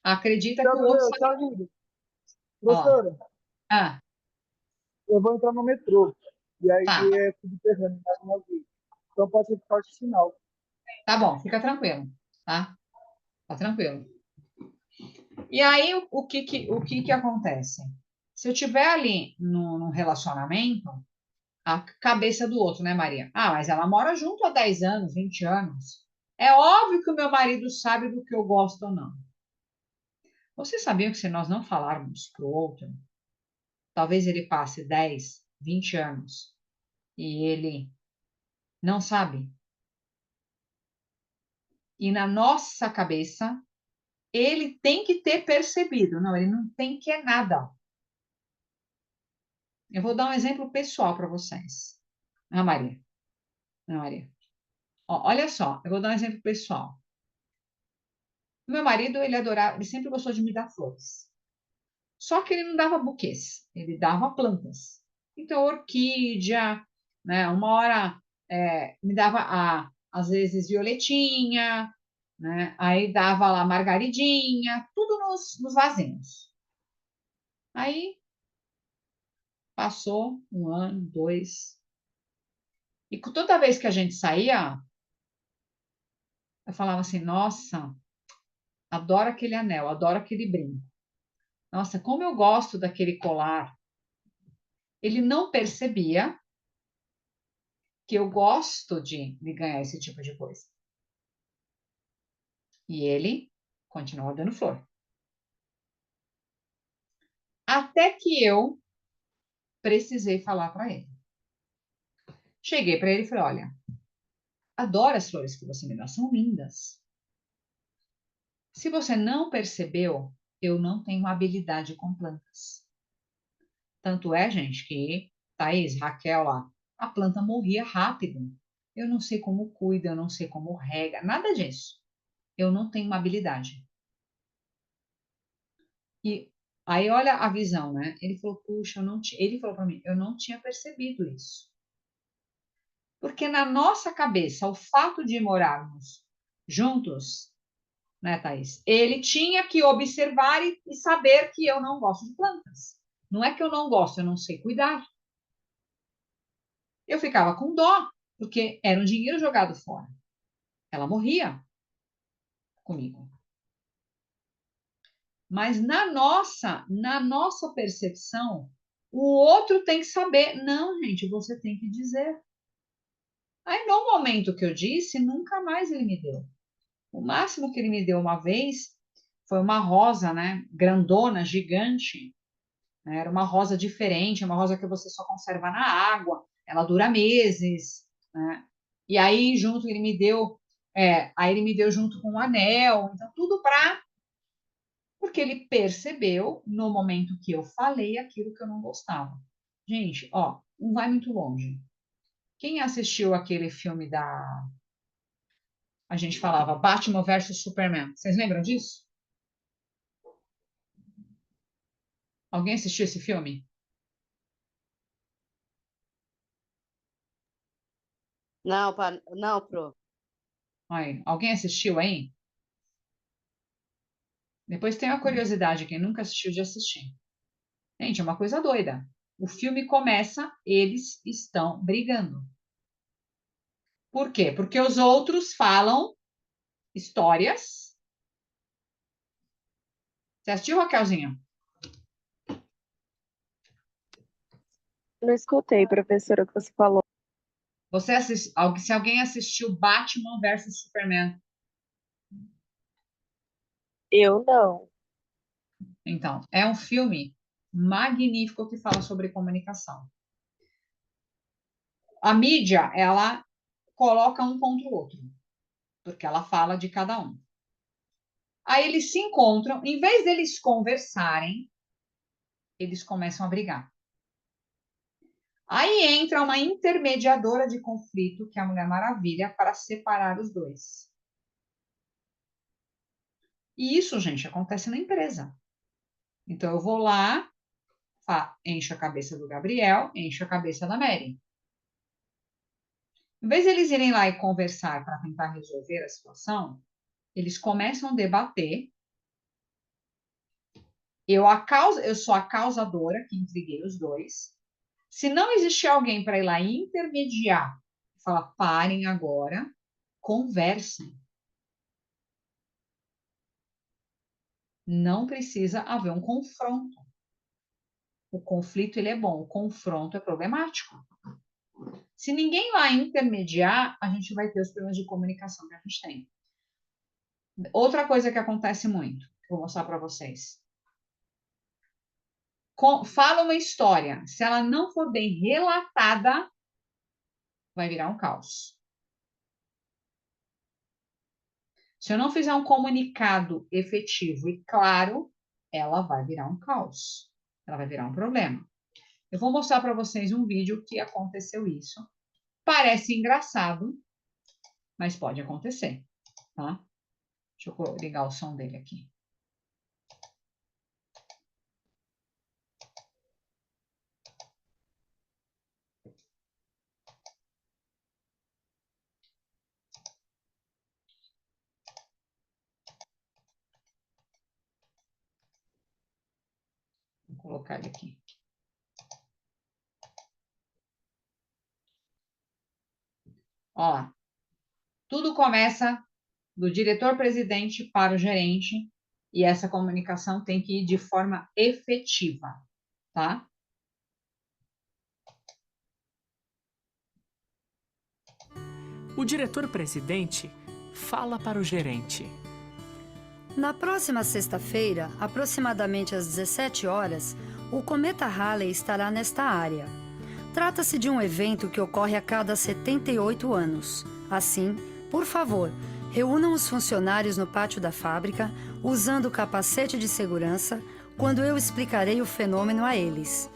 [SPEAKER 1] acredita que o outro
[SPEAKER 2] Gabriel,
[SPEAKER 1] sabe.
[SPEAKER 2] te ajudo.
[SPEAKER 1] Ó,
[SPEAKER 2] Professora,
[SPEAKER 1] ah,
[SPEAKER 2] eu vou entrar no metrô. E aí
[SPEAKER 1] tá,
[SPEAKER 2] é subterrâneo, mais uma vez. Então pode ser que falte sinal.
[SPEAKER 1] tá bom, fica tranquilo, tá? Tá tranquilo. E aí, o que que acontece? Se eu tiver ali no relacionamento, a cabeça do outro, né, Maria? Ah, mas ela mora junto há 10 anos, 20 anos. É óbvio que o meu marido sabe do que eu gosto ou não. Você sabia que se nós não falarmos para o outro, talvez ele passe 10, 20 anos e ele não sabe? E na nossa cabeça, ele tem que ter percebido. Não, ele não tem que é nada. Eu vou dar um exemplo pessoal para vocês. Ah, Maria. Não, Maria. Ó, olha só, eu vou dar um exemplo pessoal. Meu marido, ele adorava, ele sempre gostou de me dar flores. Só que ele não dava buquês, ele dava plantas. Então, orquídea, né? Uma hora me dava, às vezes, violetinha, né? Aí dava lá margaridinha, tudo nos vasinhos. Aí passou um ano, dois, e toda vez que a gente saía, eu falava assim: nossa, adoro aquele anel, adoro aquele brinco. Nossa, como eu gosto daquele colar. Ele não percebia que eu gosto de ganhar esse tipo de coisa. E ele continuava dando flor. Até que eu precisei falar para ele. Cheguei para ele e falei: olha, adoro as flores que você me dá, são lindas. Se você não percebeu, eu não tenho habilidade com plantas. Tanto é, gente, que Thaís, Raquel lá, a planta morria rápido. Eu não sei como cuida, eu não sei como rega, nada disso. Eu não tenho uma habilidade. E aí, olha a visão, né? Ele falou, puxa, ele falou para mim, eu não tinha percebido isso. Porque na nossa cabeça, o fato de morarmos juntos, né, Thaís? Ele tinha que observar e saber que eu não gosto de plantas. Não é que eu não gosto, eu não sei cuidar. Eu ficava com dó, porque era um dinheiro jogado fora. Ela morria comigo. Mas na nossa percepção, o outro tem que saber. Não, gente, você tem que dizer. Aí, no momento que eu disse, nunca mais ele me deu. O máximo que ele me deu uma vez foi uma rosa, né? Grandona, gigante. Né? Era uma rosa diferente, uma rosa que você só conserva na água. Ela dura meses, né? E aí, junto, aí ele me deu junto com um anel. Então, tudo porque ele percebeu no momento que eu falei aquilo que eu não gostava. Gente, ó, não vai muito longe. Quem assistiu aquele filme a gente falava Batman versus Superman? Vocês lembram disso? Alguém assistiu esse filme?
[SPEAKER 6] Não, não, pro.
[SPEAKER 1] Aí, alguém assistiu aí? Depois tem uma curiosidade, quem nunca assistiu de assistir. Gente, é uma coisa doida. O filme começa, eles estão brigando. Por quê? Porque os outros falam histórias. Você assistiu, Raquelzinha?
[SPEAKER 7] Não escutei, professora, o que você falou.
[SPEAKER 1] Se alguém assistiu Batman versus Superman,
[SPEAKER 7] Eu não.
[SPEAKER 1] então, é um filme magnífico que fala sobre comunicação. A mídia, ela coloca um contra o outro, porque ela fala de cada um. Aí eles se encontram, em vez deles conversarem, eles começam a brigar. Aí entra uma intermediadora de conflito, que é a Mulher Maravilha, para separar os dois. E isso, gente, acontece na empresa. Então eu vou lá, encho a cabeça do Gabriel, encho a cabeça da Mary. Em vez de eles irem lá e conversar para tentar resolver a situação, eles começam a debater. Eu sou a causadora que intriguei os dois. Se não existir alguém para ir lá e intermediar, falar, parem agora, conversem. Não precisa haver um confronto. O conflito ele é bom, o confronto é problemático. Se ninguém lá intermediar, a gente vai ter os problemas de comunicação que a gente tem. Outra coisa que acontece muito, vou mostrar para vocês. Fala uma história, se ela não for bem relatada, vai virar um caos. Se eu não fizer um comunicado efetivo e claro, ela vai virar um caos. Ela vai virar um problema. Eu vou mostrar para vocês um vídeo que aconteceu isso. Parece engraçado, mas pode acontecer, tá? Deixa eu ligar o som dele aqui. Vou colocar ele aqui. Ó lá. Tudo começa do diretor-presidente para o gerente e essa comunicação tem que ir de forma efetiva, tá?
[SPEAKER 8] O diretor-presidente fala para o gerente.
[SPEAKER 9] Na próxima sexta-feira, aproximadamente às 17 horas, o cometa Halley estará nesta área. Trata-se de um evento que ocorre a cada 78 anos. Assim, por favor, reúnam os funcionários no pátio da fábrica, usando o capacete de segurança, quando eu explicarei o fenômeno a eles.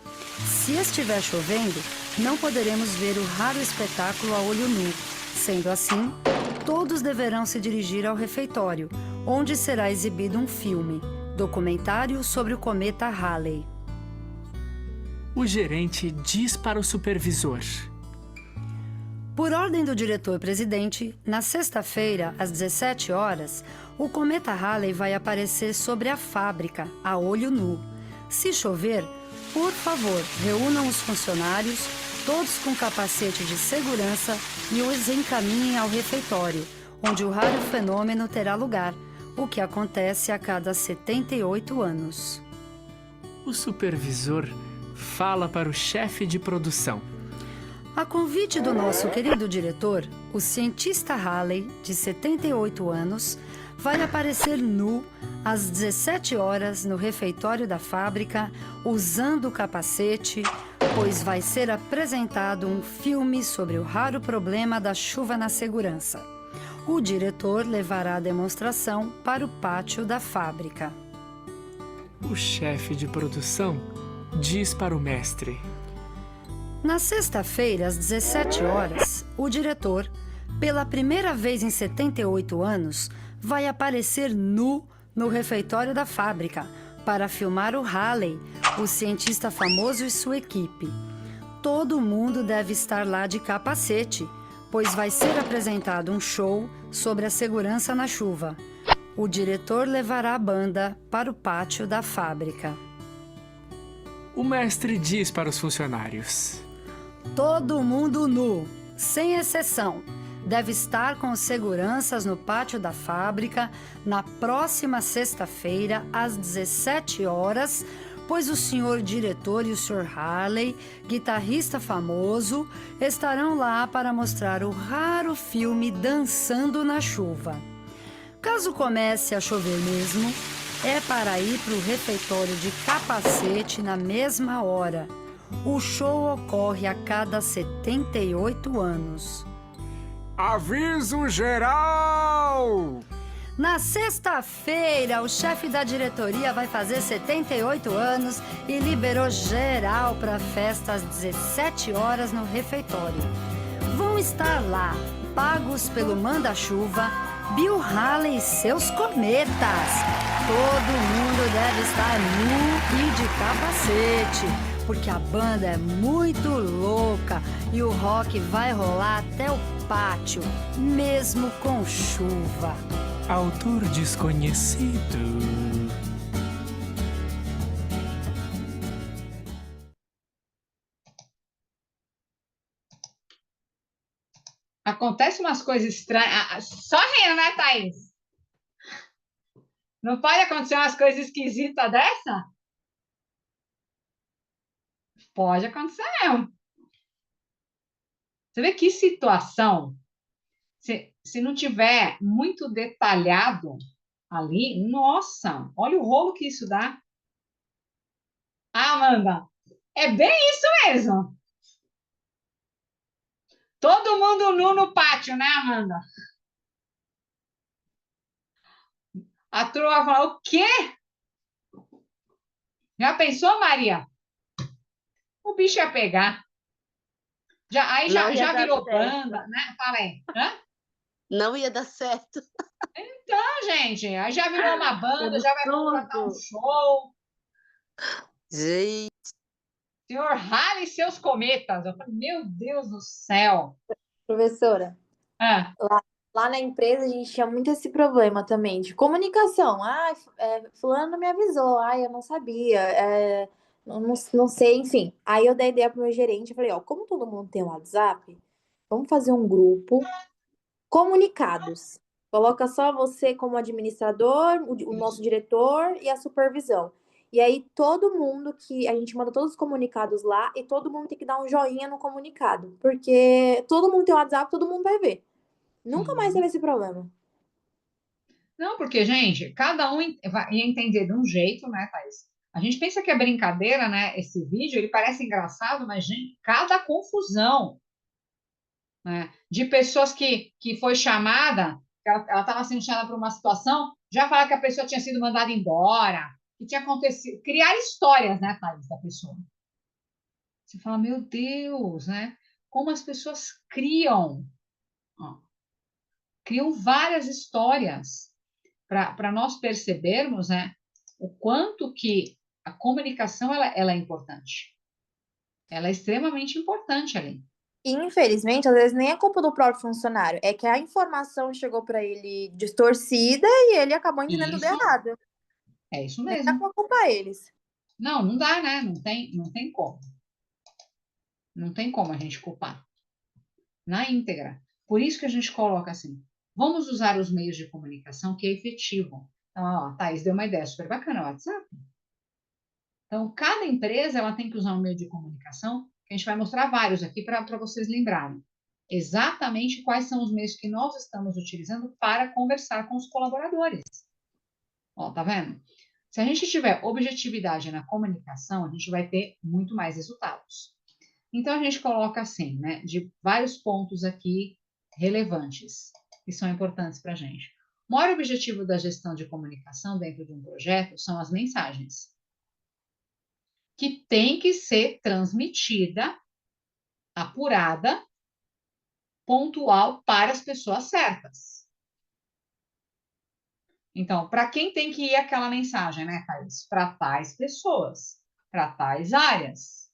[SPEAKER 9] Se estiver chovendo, não poderemos ver o raro espetáculo a olho nu. Sendo assim, todos deverão se dirigir ao refeitório, onde será exibido um filme, documentário sobre o cometa Halley.
[SPEAKER 8] O gerente diz para o supervisor.
[SPEAKER 9] Por ordem do diretor-presidente, na sexta-feira, às 17 horas, o cometa Halley vai aparecer sobre a fábrica, a olho nu. Se chover, por favor, reúnam os funcionários, todos com capacete de segurança, e os encaminhem ao refeitório, onde o raro fenômeno terá lugar, o que acontece a cada 78 anos.
[SPEAKER 8] O supervisor fala para o chefe de produção.
[SPEAKER 9] A convite do nosso querido diretor, o cientista Halley, de 78 anos, vai aparecer nu às 17 horas no refeitório da fábrica, usando o capacete, pois vai ser apresentado um filme sobre o raro problema da chuva na segurança. O diretor levará a demonstração para o pátio da fábrica.
[SPEAKER 8] O chefe de produção diz para o mestre.
[SPEAKER 9] Na sexta-feira, às 17 horas, o diretor, pela primeira vez em 78 anos, vai aparecer nu no refeitório da fábrica para filmar o Halley, o cientista famoso e sua equipe. Todo mundo deve estar lá de capacete, pois vai ser apresentado um show sobre a segurança na chuva. O diretor levará a banda para o pátio da fábrica.
[SPEAKER 8] O mestre diz para os funcionários.
[SPEAKER 9] Todo mundo nu, sem exceção, deve estar com os seguranças no pátio da fábrica na próxima sexta-feira, às 17 horas, pois o senhor diretor e o Sr. Halley, guitarrista famoso, estarão lá para mostrar o raro filme Dançando na Chuva. Caso comece a chover mesmo, é para ir para o refeitório de capacete na mesma hora. O show ocorre a cada 78 anos.
[SPEAKER 8] Aviso geral!
[SPEAKER 9] Na sexta-feira, o chefe da diretoria vai fazer 78 anos e liberou geral para a festa às 17 horas no refeitório. Vão estar lá, pagos pelo manda-chuva, Bill Halley e seus cometas. Todo mundo deve estar nu e de capacete, porque a banda é muito louca e o rock vai rolar até o pátio, mesmo com chuva.
[SPEAKER 8] Autor desconhecido.
[SPEAKER 1] Acontece umas coisas estranhas. Só rindo, né, Thaís? Não pode acontecer umas coisas esquisitas dessa? Pode acontecer mesmo. Você vê que situação, se não tiver muito detalhado ali, nossa, olha o rolo que isso dá. Ah, Amanda, é bem isso mesmo. Todo mundo nu no pátio, né, Amanda? A turma vai falar, o quê? Já pensou, Maria? O bicho ia pegar. Aí
[SPEAKER 6] Não ia
[SPEAKER 1] já
[SPEAKER 6] dar
[SPEAKER 1] virou
[SPEAKER 6] certo.
[SPEAKER 1] banda, né? Fala aí. Hã?
[SPEAKER 6] Não ia dar certo.
[SPEAKER 1] Então, gente, aí já virou uma banda, já vai contratar um
[SPEAKER 6] Absurdo.
[SPEAKER 1] show.
[SPEAKER 6] Gente,
[SPEAKER 1] Senhor Halley e seus cometas. Eu falei, meu Deus do céu.
[SPEAKER 3] Professora,
[SPEAKER 1] Ah,
[SPEAKER 3] lá na empresa a gente tinha muito esse problema também de comunicação. Ah, fulano não me avisou, eu não sabia, não sei, enfim. Aí eu dei ideia pro meu gerente, eu falei, ó, como todo mundo tem um WhatsApp, vamos fazer um grupo, comunicados. Coloca só você como administrador, o nosso diretor e a supervisão. E aí todo mundo que a gente manda todos os comunicados lá e todo mundo tem que dar um joinha no comunicado, porque todo mundo tem um WhatsApp, todo mundo vai ver. Nunca mais teve esse problema.
[SPEAKER 1] não, porque, gente, cada um ia entender de um jeito, né, Thaís? A gente pensa que é brincadeira, né? Esse vídeo, ele parece engraçado, mas, gente, cada confusão, né? De pessoas que foi chamada, que ela estava sendo chamada para uma situação, já fala que a pessoa tinha sido mandada embora, que tinha acontecido. Criar histórias, né, Thaís, da pessoa. Você fala, meu Deus, né? Como as pessoas criam, ó, criam várias histórias para nós percebermos, né, o quanto que a comunicação ela é importante. Ela é extremamente importante ali.
[SPEAKER 3] E, infelizmente, às vezes nem é culpa do próprio funcionário, é que a informação chegou para ele distorcida e ele acabou entendendo tudo
[SPEAKER 1] Isso,
[SPEAKER 3] errado.
[SPEAKER 1] é isso
[SPEAKER 3] Nem dá
[SPEAKER 1] mesmo.
[SPEAKER 3] pra culpar eles.
[SPEAKER 1] Não dá, né? Não tem como. Não tem como a gente culpar na íntegra. Por isso que a gente coloca assim, vamos usar os meios de comunicação que é efetivo. Então, ó, a Thaís deu uma ideia super bacana, o WhatsApp. Então, cada empresa ela tem que usar um meio de comunicação, que a gente vai mostrar vários aqui para vocês lembrarem exatamente quais são os meios que nós estamos utilizando para conversar com os colaboradores. Ó, tá vendo? Se a gente tiver objetividade na comunicação, a gente vai ter muito mais resultados. Então, a gente coloca assim, né, de vários pontos aqui relevantes, que são importantes para a gente. O maior objetivo da gestão de comunicação dentro de um projeto são as mensagens, que tem que ser transmitida, apurada, pontual para as pessoas certas. Então, para quem tem que ir aquela mensagem, né, Thaís? Para tais pessoas, para tais áreas.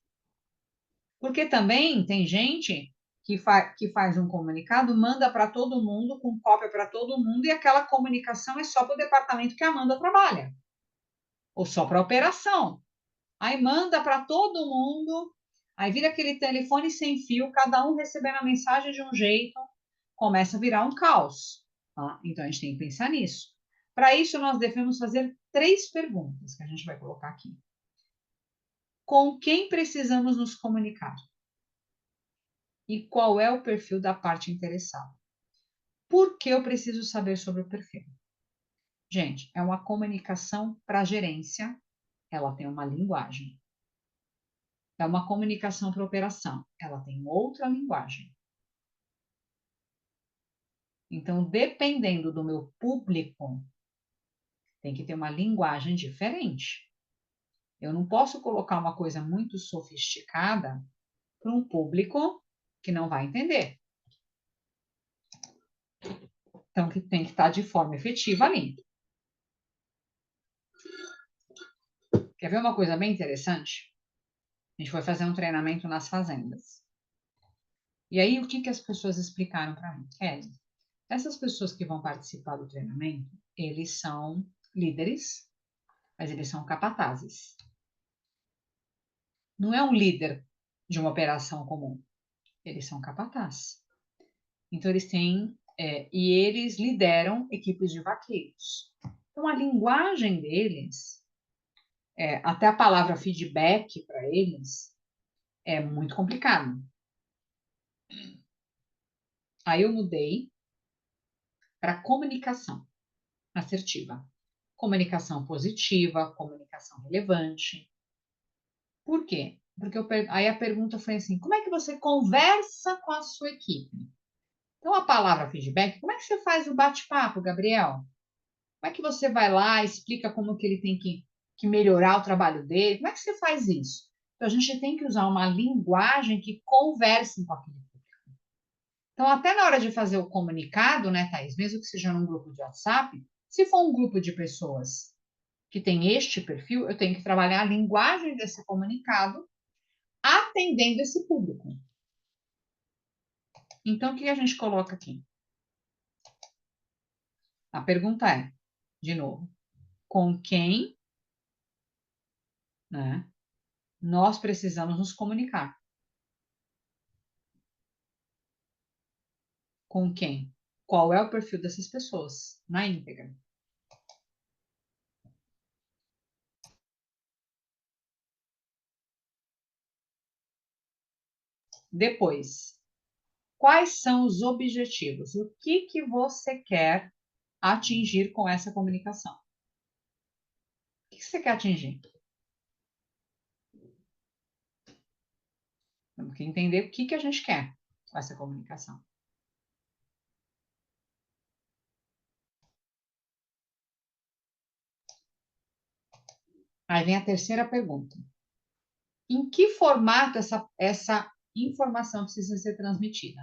[SPEAKER 1] Porque também tem gente que faz um comunicado, manda para todo mundo, com cópia para todo mundo, e aquela comunicação é só para o departamento que a Amanda trabalha. Ou só para a operação. Aí manda para todo mundo, aí vira aquele telefone sem fio, cada um recebendo a mensagem de um jeito, começa a virar um caos. Tá? Então a gente tem que pensar nisso. Para isso, nós devemos fazer 3 perguntas que a gente vai colocar aqui. Com quem precisamos nos comunicar? E qual é o perfil da parte interessada? Por que eu preciso saber sobre o perfil? Gente, é uma comunicação para a gerência, ela tem uma linguagem. É uma comunicação para operação, ela tem outra linguagem. Então, dependendo do meu público, tem que ter uma linguagem diferente. Eu não posso colocar uma coisa muito sofisticada para um público que não vai entender. Então, que tem que estar de forma efetiva ali. Quer ver uma coisa bem interessante? A gente foi fazer um treinamento nas fazendas. E aí, o que as pessoas explicaram para mim? Kelly, essas pessoas que vão participar do treinamento, eles são líderes, mas eles são capatazes. Não é um líder de uma operação comum. Eles são capatazes. Então, eles têm... e eles lideram equipes de vaqueiros. Então, a linguagem deles, até a palavra feedback para eles, é muito complicado. Aí eu mudei para comunicação assertiva. Comunicação positiva, comunicação relevante. Por quê? Porque aí a pergunta foi assim, como é que você conversa com a sua equipe? Então, a palavra feedback, como é que você faz o bate-papo, Gabriel? Como é que você vai lá, explica como que ele tem que melhorar o trabalho dele? Como é que você faz isso? Então, a gente tem que usar uma linguagem que converse com aquele público. Então, até na hora de fazer o comunicado, né, Thaís? Mesmo que seja num grupo de WhatsApp, se for um grupo de pessoas que tem este perfil, eu tenho que trabalhar a linguagem desse comunicado atendendo esse público. Então, o que a gente coloca aqui? A pergunta é, de novo, com quem, né, nós precisamos nos comunicar? Com quem? Qual é o perfil dessas pessoas na íntegra? Depois, quais são os objetivos? O que você quer atingir com essa comunicação? O que você quer atingir? Temos que entender o que a gente quer com essa comunicação. Aí vem a terceira pergunta. Em que formato essa informação precisa ser transmitida?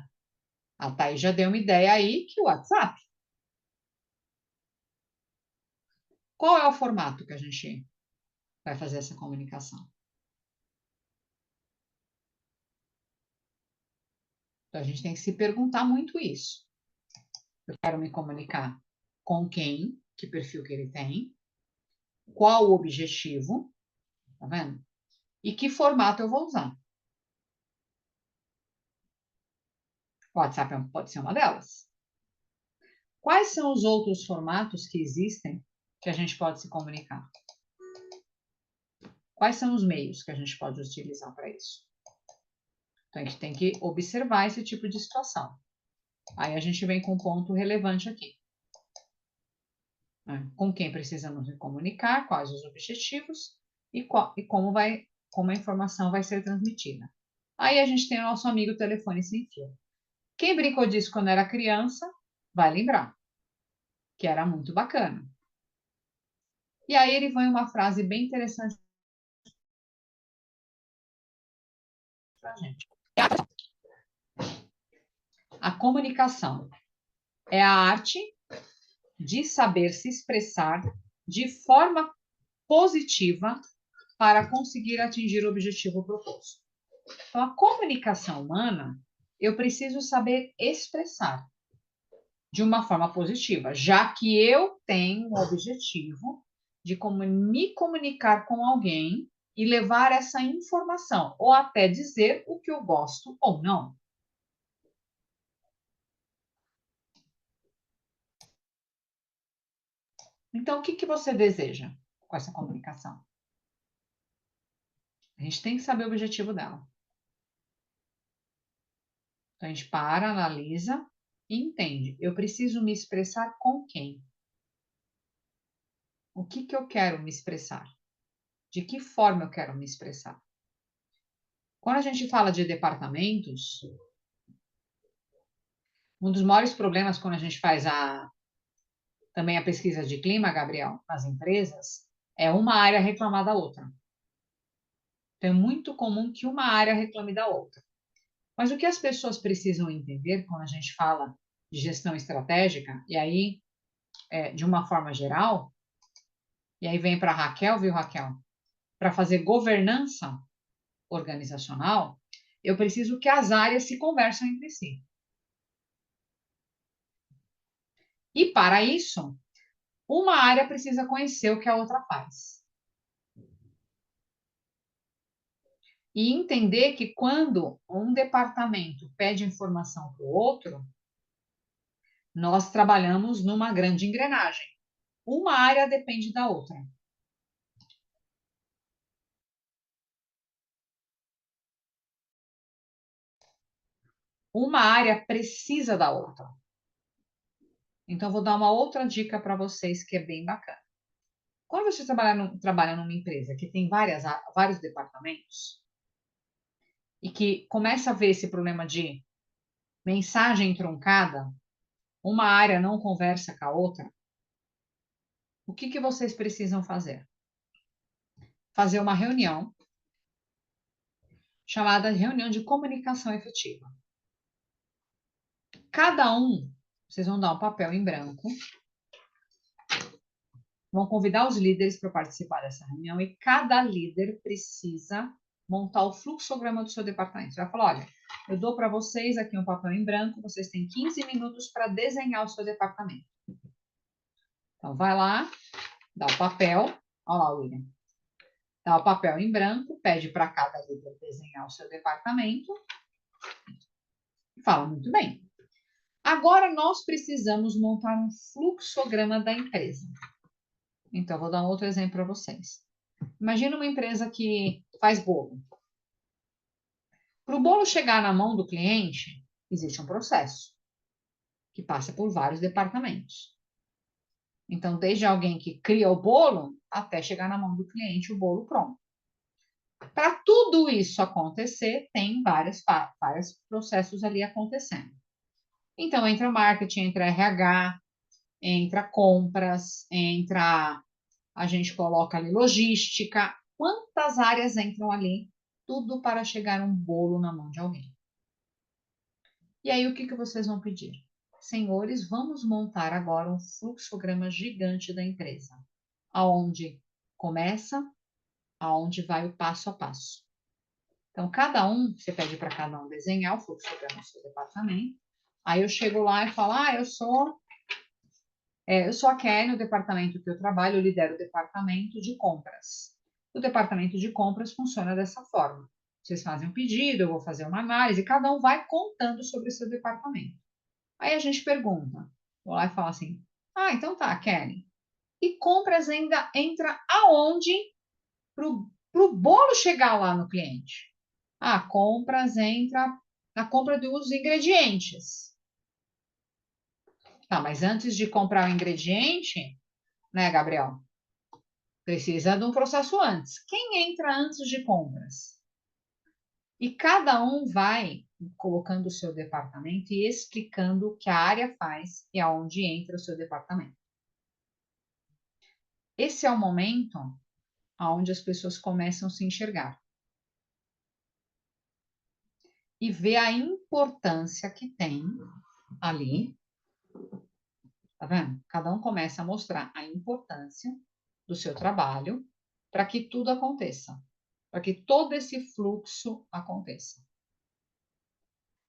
[SPEAKER 1] A Thaís já deu uma ideia aí que o WhatsApp. Qual é o formato que a gente vai fazer essa comunicação? Então, a gente tem que se perguntar muito isso. Eu quero me comunicar com quem, que perfil que ele tem, qual o objetivo, tá vendo? E que formato eu vou usar. O WhatsApp pode ser uma delas. Quais são os outros formatos que existem que a gente pode se comunicar? Quais são os meios que a gente pode utilizar para isso? Então, a gente tem que observar esse tipo de situação. Aí a gente vem com um ponto relevante aqui. Com quem precisamos nos comunicar, quais os objetivos e como a informação vai ser transmitida. Aí a gente tem o nosso amigo telefone sem fio. Quem brincou disso quando era criança, vai lembrar que era muito bacana. E aí ele põe uma frase bem interessante para a gente. A comunicação é a arte de saber se expressar de forma positiva para conseguir atingir o objetivo proposto. Então, a comunicação humana, eu preciso saber expressar de uma forma positiva, já que eu tenho o objetivo de me comunicar com alguém e levar essa informação, ou até dizer o que eu gosto ou não. Então, o que você deseja com essa comunicação? A gente tem que saber o objetivo dela. Então, a gente para, analisa e entende. Eu preciso me expressar com quem? O que eu quero me expressar? De que forma eu quero me expressar? Quando a gente fala de departamentos, um dos maiores problemas quando a gente faz também a pesquisa de clima, Gabriel, nas empresas, é uma área reclamar da outra. Então, é muito comum que uma área reclame da outra. Mas o que as pessoas precisam entender quando a gente fala de gestão estratégica, e aí, de uma forma geral, e aí vem para a Raquel, viu, Raquel? Para fazer governança, organizacional, eu preciso que as áreas se conversem entre si. E para isso, uma área precisa conhecer o que a outra faz. E entender que quando um departamento pede informação para o outro, nós trabalhamos numa grande engrenagem. Uma área depende da outra. Uma área precisa da outra. Então, vou dar uma outra dica para vocês que é bem bacana. Quando você trabalha numa empresa que tem vários departamentos e que começa a ver esse problema de mensagem truncada, uma área não conversa com a outra, o que vocês precisam fazer? Fazer uma reunião chamada reunião de comunicação efetiva. Cada um, vocês vão dar um papel em branco, vão convidar os líderes para participar dessa reunião e cada líder precisa montar o fluxograma do seu departamento. Você vai falar, olha, eu dou para vocês aqui um papel em branco, vocês têm 15 minutos para desenhar o seu departamento. Então, vai lá, dá o papel, olha lá, William, dá o papel em branco, pede para cada líder desenhar o seu departamento e fala, muito bem. Agora, nós precisamos montar um fluxograma da empresa. Então, vou dar um outro exemplo para vocês. Imagina uma empresa que faz bolo. Para o bolo chegar na mão do cliente, existe um processo que passa por vários departamentos. Então, desde alguém que cria o bolo até chegar na mão do cliente o bolo pronto. Para tudo isso acontecer, tem vários processos ali acontecendo. Então, entra marketing, entra RH, entra compras, a gente coloca ali logística. Quantas áreas entram ali? Tudo para chegar um bolo na mão de alguém. E aí, o que vocês vão pedir? Senhores, vamos montar agora um fluxograma gigante da empresa, aonde começa, aonde vai o passo a passo. Então, você pede para cada um desenhar o fluxograma do seu departamento. Aí eu chego lá e falo, eu sou a Kelly, no departamento que eu trabalho, eu lidero o departamento de compras. O departamento de compras funciona dessa forma. Vocês fazem um pedido, eu vou fazer uma análise, cada um vai contando sobre o seu departamento. Aí a gente pergunta, vou lá e falo assim, então tá, Kelly. E compras ainda entra aonde para o bolo chegar lá no cliente? Compras entra na compra dos ingredientes. Tá, mas antes de comprar o ingrediente, né, Gabriel? Precisa de um processo antes. Quem entra antes de compras? E cada um vai colocando o seu departamento e explicando o que a área faz e aonde entra o seu departamento. Esse é o momento onde as pessoas começam a se enxergar e ver a importância que tem ali. Tá vendo? Cada um começa a mostrar a importância do seu trabalho para que tudo aconteça, para que todo esse fluxo aconteça.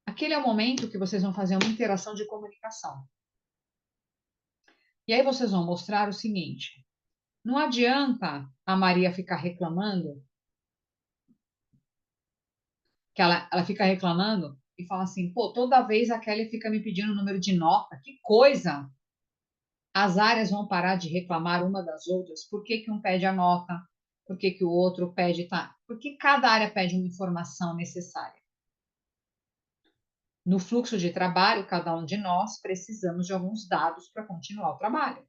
[SPEAKER 1] Aquele é o momento que vocês vão fazer uma interação de comunicação. E aí vocês vão mostrar o seguinte: não adianta a Maria ficar reclamando, que ela fica reclamando e fala assim, toda vez a Kelly fica me pedindo o número de nota, que coisa! As áreas vão parar de reclamar uma das outras, por que um pede a nota, por que o outro pede, porque cada área pede uma informação necessária. No fluxo de trabalho, cada um de nós precisamos de alguns dados para continuar o trabalho.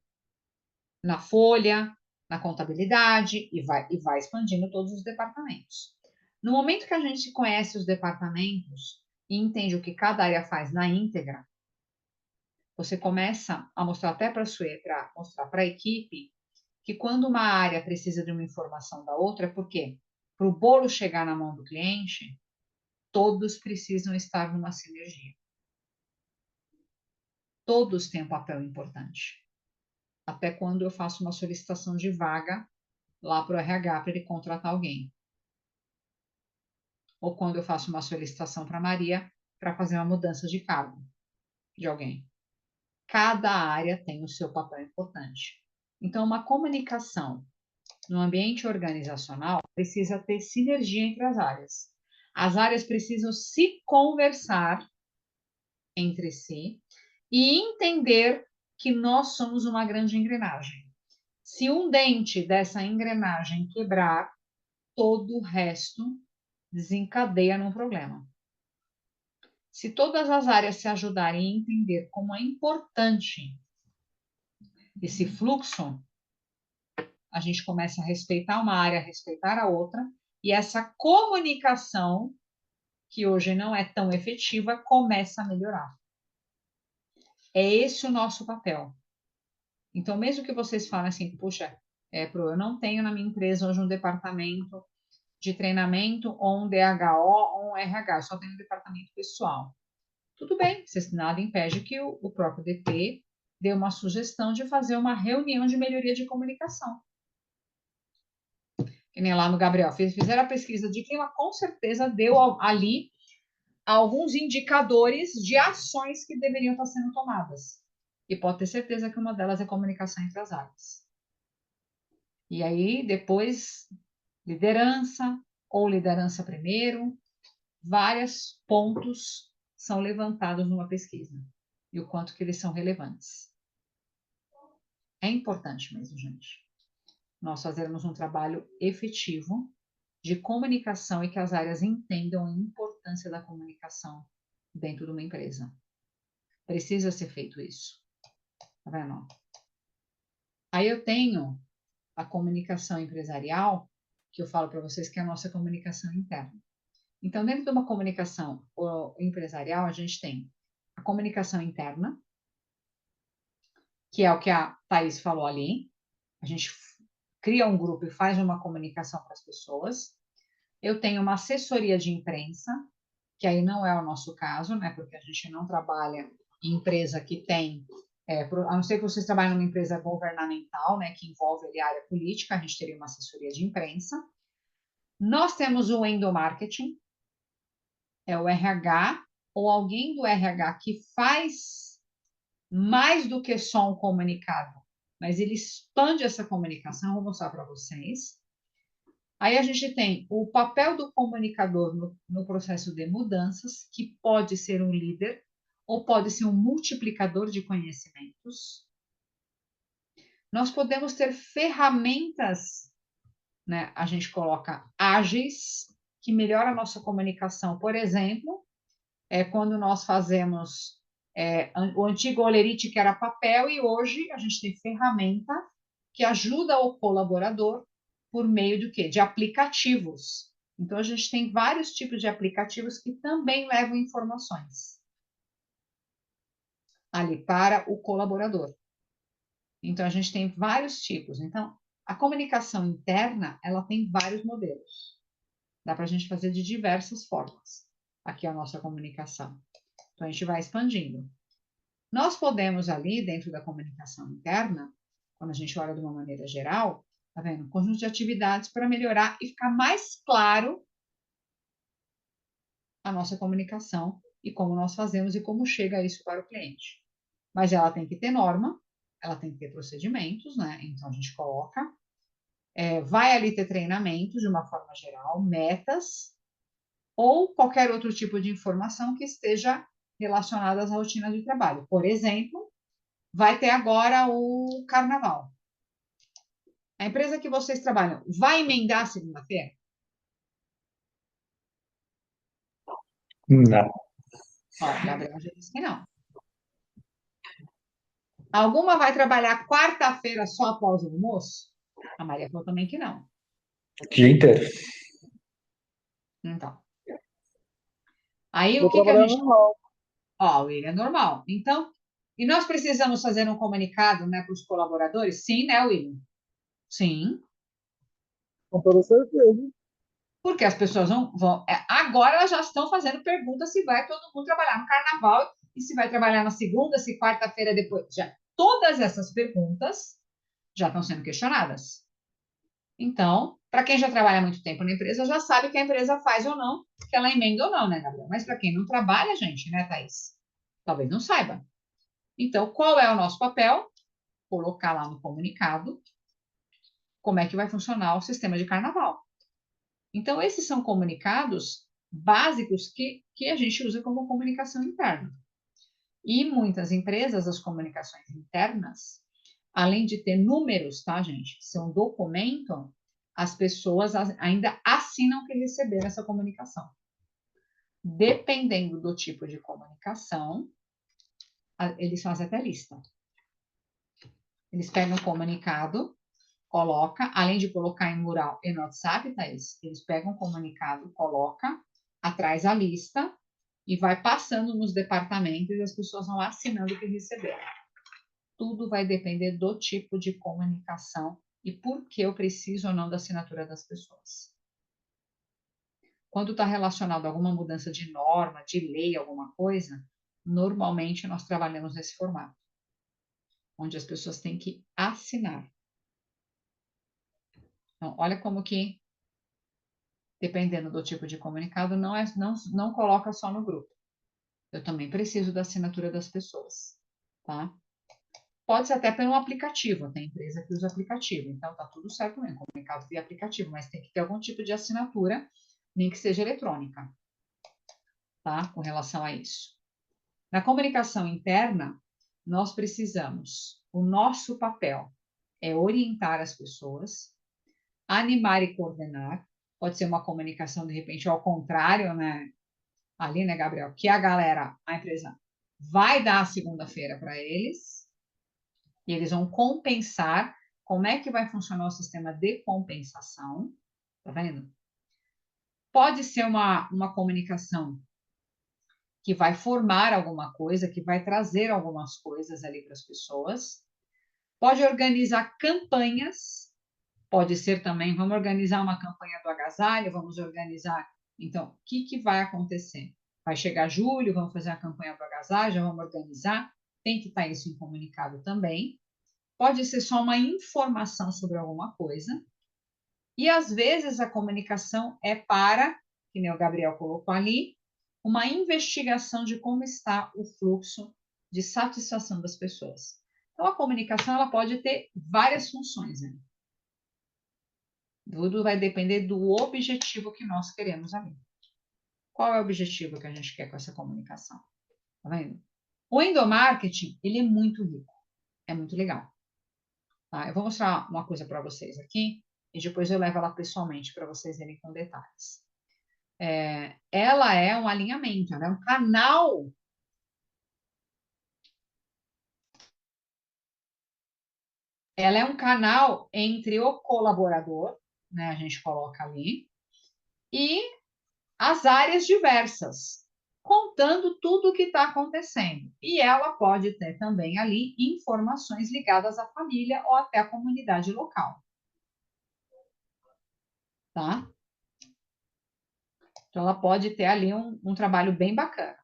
[SPEAKER 1] Na folha, na contabilidade, e vai expandindo todos os departamentos. No momento que a gente conhece os departamentos e entende o que cada área faz na íntegra, você começa a mostrar até para mostrar para a equipe que quando uma área precisa de uma informação da outra, porque para o bolo chegar na mão do cliente, todos precisam estar numa sinergia. Todos têm um papel importante. Até quando eu faço uma solicitação de vaga lá para o RH para ele contratar alguém. ou quando eu faço uma solicitação para a Maria para fazer uma mudança de cargo de alguém. Cada área tem o seu papel importante. Então, uma comunicação no ambiente organizacional precisa ter sinergia entre as áreas. As áreas precisam se conversar entre si e entender que nós somos uma grande engrenagem. Se um dente dessa engrenagem quebrar, todo o resto desencadeia num problema. Se todas as áreas se ajudarem a entender como é importante esse fluxo, a gente começa a respeitar uma área, a respeitar a outra, e essa comunicação, que hoje não é tão efetiva, começa a melhorar. É esse o nosso papel. Então, mesmo que vocês falem assim, puxa, eu não tenho na minha empresa hoje um departamento de treinamento, ou um DHO, ou um RH, só tenho um departamento pessoal. Tudo bem, nada impede que o próprio DP dê uma sugestão de fazer uma reunião de melhoria de comunicação. Que nem lá no Gabriel, fizeram a pesquisa de clima, com certeza deu ali alguns indicadores de ações que deveriam estar sendo tomadas. E pode ter certeza que uma delas é comunicação entre as áreas. E aí, depois, liderança, ou liderança primeiro, vários pontos são levantados numa pesquisa. E o quanto que eles são relevantes. É importante mesmo, gente, nós fazermos um trabalho efetivo de comunicação e que as áreas entendam a importância da comunicação dentro de uma empresa. Precisa ser feito isso. Tá vendo? Aí eu tenho a comunicação empresarial, que eu falo para vocês que é a nossa comunicação interna. Então, dentro de uma comunicação empresarial, a gente tem a comunicação interna, que é o que a Thaís falou ali. A gente cria um grupo e faz uma comunicação para as pessoas. Eu tenho uma assessoria de imprensa, que aí não é o nosso caso, né? Porque a gente não trabalha em empresa que tem, a não ser que vocês trabalhem numa empresa governamental, né? Que envolve ali a área política, a gente teria uma assessoria de imprensa. Nós temos o endomarketing, é o RH, ou alguém do RH que faz mais do que só um comunicado, mas ele expande essa comunicação, vou mostrar para vocês. Aí a gente tem o papel do comunicador no processo de mudanças, que pode ser um líder ou pode ser um multiplicador de conhecimentos. Nós podemos ter ferramentas, né? A gente coloca ágeis, que melhora a nossa comunicação. Por exemplo, quando nós fazemos o antigo Olerite, que era papel, e hoje a gente tem ferramenta que ajuda o colaborador por meio do quê? De aplicativos. Então, a gente tem vários tipos de aplicativos que também levam informações ali para o colaborador. Então, a gente tem vários tipos. Então, a comunicação interna, ela tem vários modelos. Dá para a gente fazer de diversas formas. Aqui é a nossa comunicação. Então, a gente vai expandindo. Nós podemos ali, dentro da comunicação interna, quando a gente olha de uma maneira geral, tá vendo? Um conjunto de atividades para melhorar e ficar mais claro a nossa comunicação e como nós fazemos e como chega isso para o cliente. Mas ela tem que ter norma, ela tem que ter procedimentos, né? Então a gente coloca, vai ali ter treinamento de uma forma geral, metas, ou qualquer outro tipo de informação que esteja relacionada às rotinas de trabalho. Por exemplo, vai ter agora o carnaval. A empresa que vocês trabalham vai emendar segunda-feira?
[SPEAKER 5] Não.
[SPEAKER 1] Ó, Gabriel já disse que não. Alguma vai trabalhar quarta-feira só após o almoço? A Maria falou também que não.
[SPEAKER 5] O dia inteiro.
[SPEAKER 1] Então. Aí
[SPEAKER 2] Vou
[SPEAKER 1] o que a
[SPEAKER 2] trabalhar
[SPEAKER 1] gente.
[SPEAKER 2] normal.
[SPEAKER 1] Ó, o William é normal. Então, e nós precisamos fazer um comunicado, né, para os colaboradores? Sim, né, William? Sim.
[SPEAKER 2] Com toda certeza.
[SPEAKER 1] Porque as pessoas vão. Agora elas já estão fazendo perguntas se vai todo mundo trabalhar no carnaval e se vai trabalhar na segunda, se quarta-feira depois. Já, todas essas perguntas já estão sendo questionadas. Então, para quem já trabalha há muito tempo na empresa, já sabe que a empresa faz ou não, que ela emenda ou não, né, Gabriel? Mas para quem não trabalha, gente, né, Thaís? Talvez não saiba. Então, qual é o nosso papel? Colocar lá no comunicado como é que vai funcionar o sistema de carnaval. Então, esses são comunicados básicos que a gente usa como comunicação interna. E muitas empresas, as comunicações internas, além de ter números, tá, gente? Que são documento, as pessoas ainda assinam que receberam essa comunicação. Dependendo do tipo de comunicação, eles fazem até lista. Eles pegam o comunicado, coloca, além de colocar em mural e no WhatsApp, Thaís, eles pegam o comunicado, coloca atrás a lista e vai passando nos departamentos e as pessoas vão assinando que receberam. Tudo vai depender do tipo de comunicação e por que eu preciso ou não da assinatura das pessoas. Quando está relacionado a alguma mudança de norma, de lei, alguma coisa, normalmente nós trabalhamos nesse formato, onde as pessoas têm que assinar. Então, olha como que, dependendo do tipo de comunicado, não coloca só no grupo. Eu também preciso da assinatura das pessoas, tá? Pode ser até pelo aplicativo, tem empresa que usa aplicativo, então tá tudo certo mesmo, comunicado via aplicativo, mas tem que ter algum tipo de assinatura, nem que seja eletrônica, tá? Com relação a isso. Na comunicação interna, nós precisamos, o nosso papel é orientar as pessoas, animar e coordenar, pode ser uma comunicação, de repente, ao contrário, né? Ali, né, Gabriel? Que a empresa vai dar a segunda-feira para eles, e eles vão compensar. Como é que vai funcionar o sistema de compensação? Tá vendo? Pode ser uma comunicação que vai formar alguma coisa, que vai trazer algumas coisas ali para as pessoas. Pode organizar campanhas, pode ser também, vamos organizar uma campanha do agasalho, vamos organizar. Então, o que vai acontecer? Vai chegar julho, vamos fazer a campanha do agasalho, já vamos organizar. Tem que estar isso em comunicado também. Pode ser só uma informação sobre alguma coisa. E às vezes a comunicação é para, que nem o Gabriel colocou ali, uma investigação de como está o fluxo de satisfação das pessoas. Então a comunicação ela pode ter várias funções, né? Tudo vai depender do objetivo que nós queremos ali. Qual é o objetivo que a gente quer com essa comunicação? Tá vendo? O endomarketing, ele é muito rico, é muito legal. Tá? Eu vou mostrar uma coisa para vocês aqui e depois eu levo ela pessoalmente para vocês verem com detalhes. Ela é um alinhamento, ela é um canal. Ela é um canal entre o colaborador, né, a gente coloca ali, e as áreas diversas, contando tudo o que está acontecendo. E ela pode ter também ali informações ligadas à família ou até à comunidade local. Tá? Então, ela pode ter ali um trabalho bem bacana.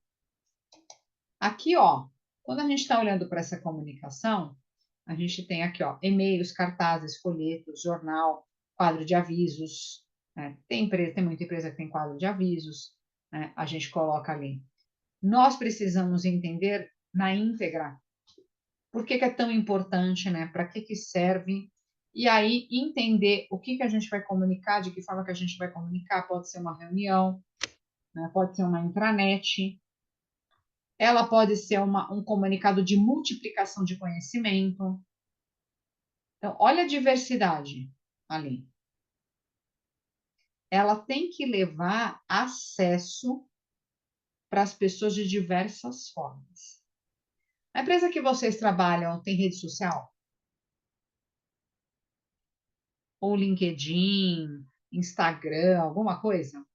[SPEAKER 1] Aqui, ó, quando a gente está olhando para essa comunicação, a gente tem aqui, ó, e-mails, cartazes, folhetos, jornal, quadro de avisos. Né? Tem muita empresa que tem quadro de avisos, né? A gente coloca ali. Nós precisamos entender na íntegra por que é tão importante, né? Para que serve. E aí, entender o que a gente vai comunicar, de que forma que a gente vai comunicar. Pode ser uma reunião, né? Pode ser uma intranet. Ela pode ser um comunicado de multiplicação de conhecimento. Então, olha a diversidade ali. Ela tem que levar acesso para as pessoas de diversas formas. A empresa que vocês trabalham tem rede social? Ou LinkedIn, Instagram, alguma coisa?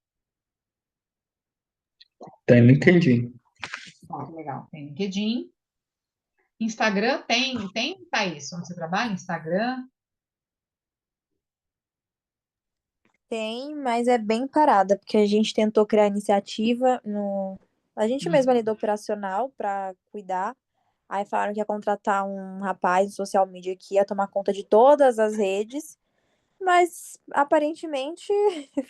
[SPEAKER 5] Tem LinkedIn.
[SPEAKER 1] Ah, legal, tem LinkedIn. Instagram tem, Thaís, onde você trabalha? Instagram?
[SPEAKER 3] Tem, mas é bem parada, porque a gente tentou criar iniciativa a gente mesma ali do operacional para cuidar. Aí falaram que ia contratar um rapaz do social media que ia tomar conta de todas as redes, Mas aparentemente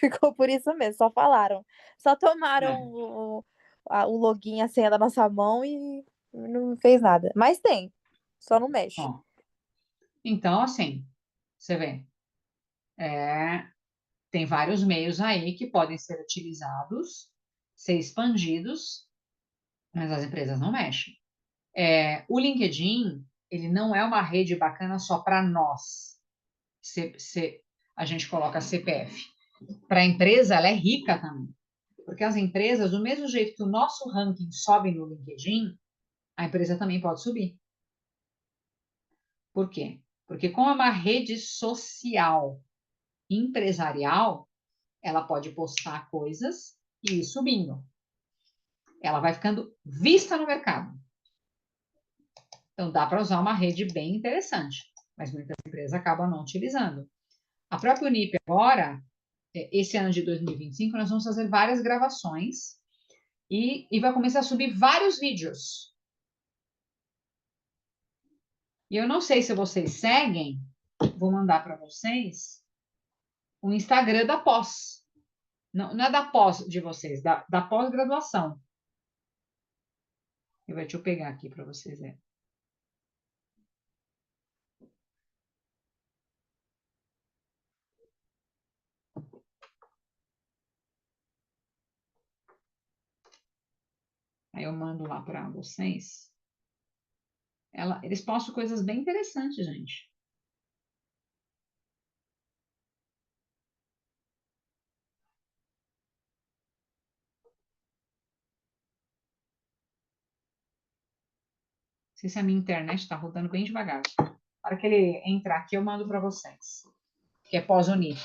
[SPEAKER 3] ficou por isso mesmo, só falaram. Só tomaram
[SPEAKER 1] É.
[SPEAKER 3] o login, a senha da nossa mão e não fez nada. Mas tem, só não mexe.
[SPEAKER 1] Ó, então, assim, você vê, tem vários meios aí que podem ser utilizados, ser expandidos, mas as empresas não mexem. O LinkedIn, ele não é uma rede bacana só para nós. A gente coloca CPF. Para a empresa, ela é rica também. Porque as empresas, do mesmo jeito que o nosso ranking sobe no LinkedIn, a empresa também pode subir. Por quê? Porque como é uma rede social empresarial, ela pode postar coisas e ir subindo. Ela vai ficando vista no mercado. Então, dá para usar uma rede bem interessante, mas muitas empresas acabam não utilizando. A própria Unip agora, esse ano de 2025, nós vamos fazer várias gravações e vai começar a subir vários vídeos. E eu não sei se vocês seguem, vou mandar para vocês o Instagram da pós. Não é da pós de vocês, da pós-graduação. Deixa eu pegar aqui para vocês verem. Aí eu mando lá para vocês. Eles postam coisas bem interessantes, gente. Não sei se a minha internet está rodando bem devagar. Na hora que ele entrar aqui, eu mando para vocês. Que é pós-Unip.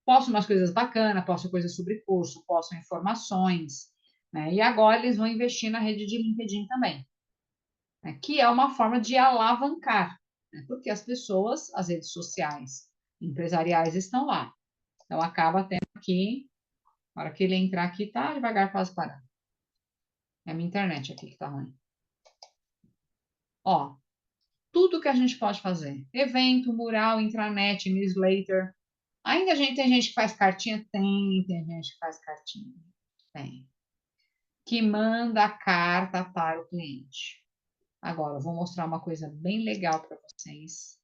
[SPEAKER 1] Posto umas coisas bacanas, posto coisas sobre curso, posto informações. Né? E agora eles vão investir na rede de LinkedIn também. Né? Que é uma forma de alavancar. Né? Porque as pessoas, as redes sociais empresariais estão lá. Então, acaba tendo que, na hora que ele entrar aqui, tá devagar, quase parando. É a minha internet aqui que tá ruim. Ó, tudo que a gente pode fazer. Evento, mural, intranet, newsletter. Ainda tem gente que faz cartinha? Tem gente que faz cartinha. Tem. Que manda carta para o cliente. Agora, eu vou mostrar uma coisa bem legal para vocês.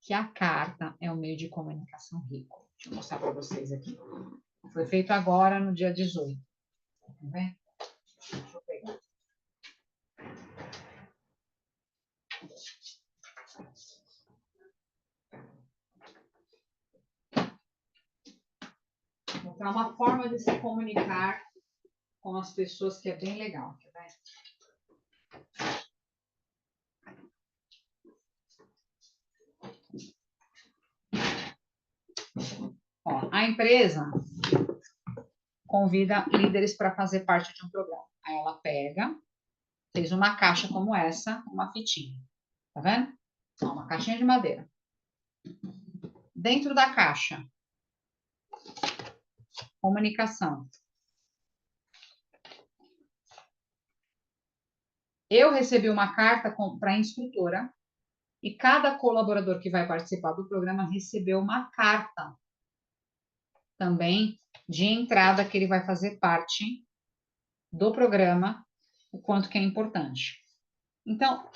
[SPEAKER 1] Que a carta é um meio de comunicação rico. Deixa eu mostrar para vocês aqui. Foi feito agora, no dia 18. Tá vendo? Deixa eu pegar. Vou mostrar uma forma de se comunicar com as pessoas que é bem legal. Tá vendo? Ó, a empresa convida líderes para fazer parte de um programa. Aí ela pega, fez uma caixa como essa, uma fitinha. Tá vendo? Ó, uma caixinha de madeira. Dentro da caixa, comunicação. Eu recebi uma carta para a instrutora e cada colaborador que vai participar do programa recebeu uma carta também de entrada que ele vai fazer parte do programa, o quanto que é importante. Então,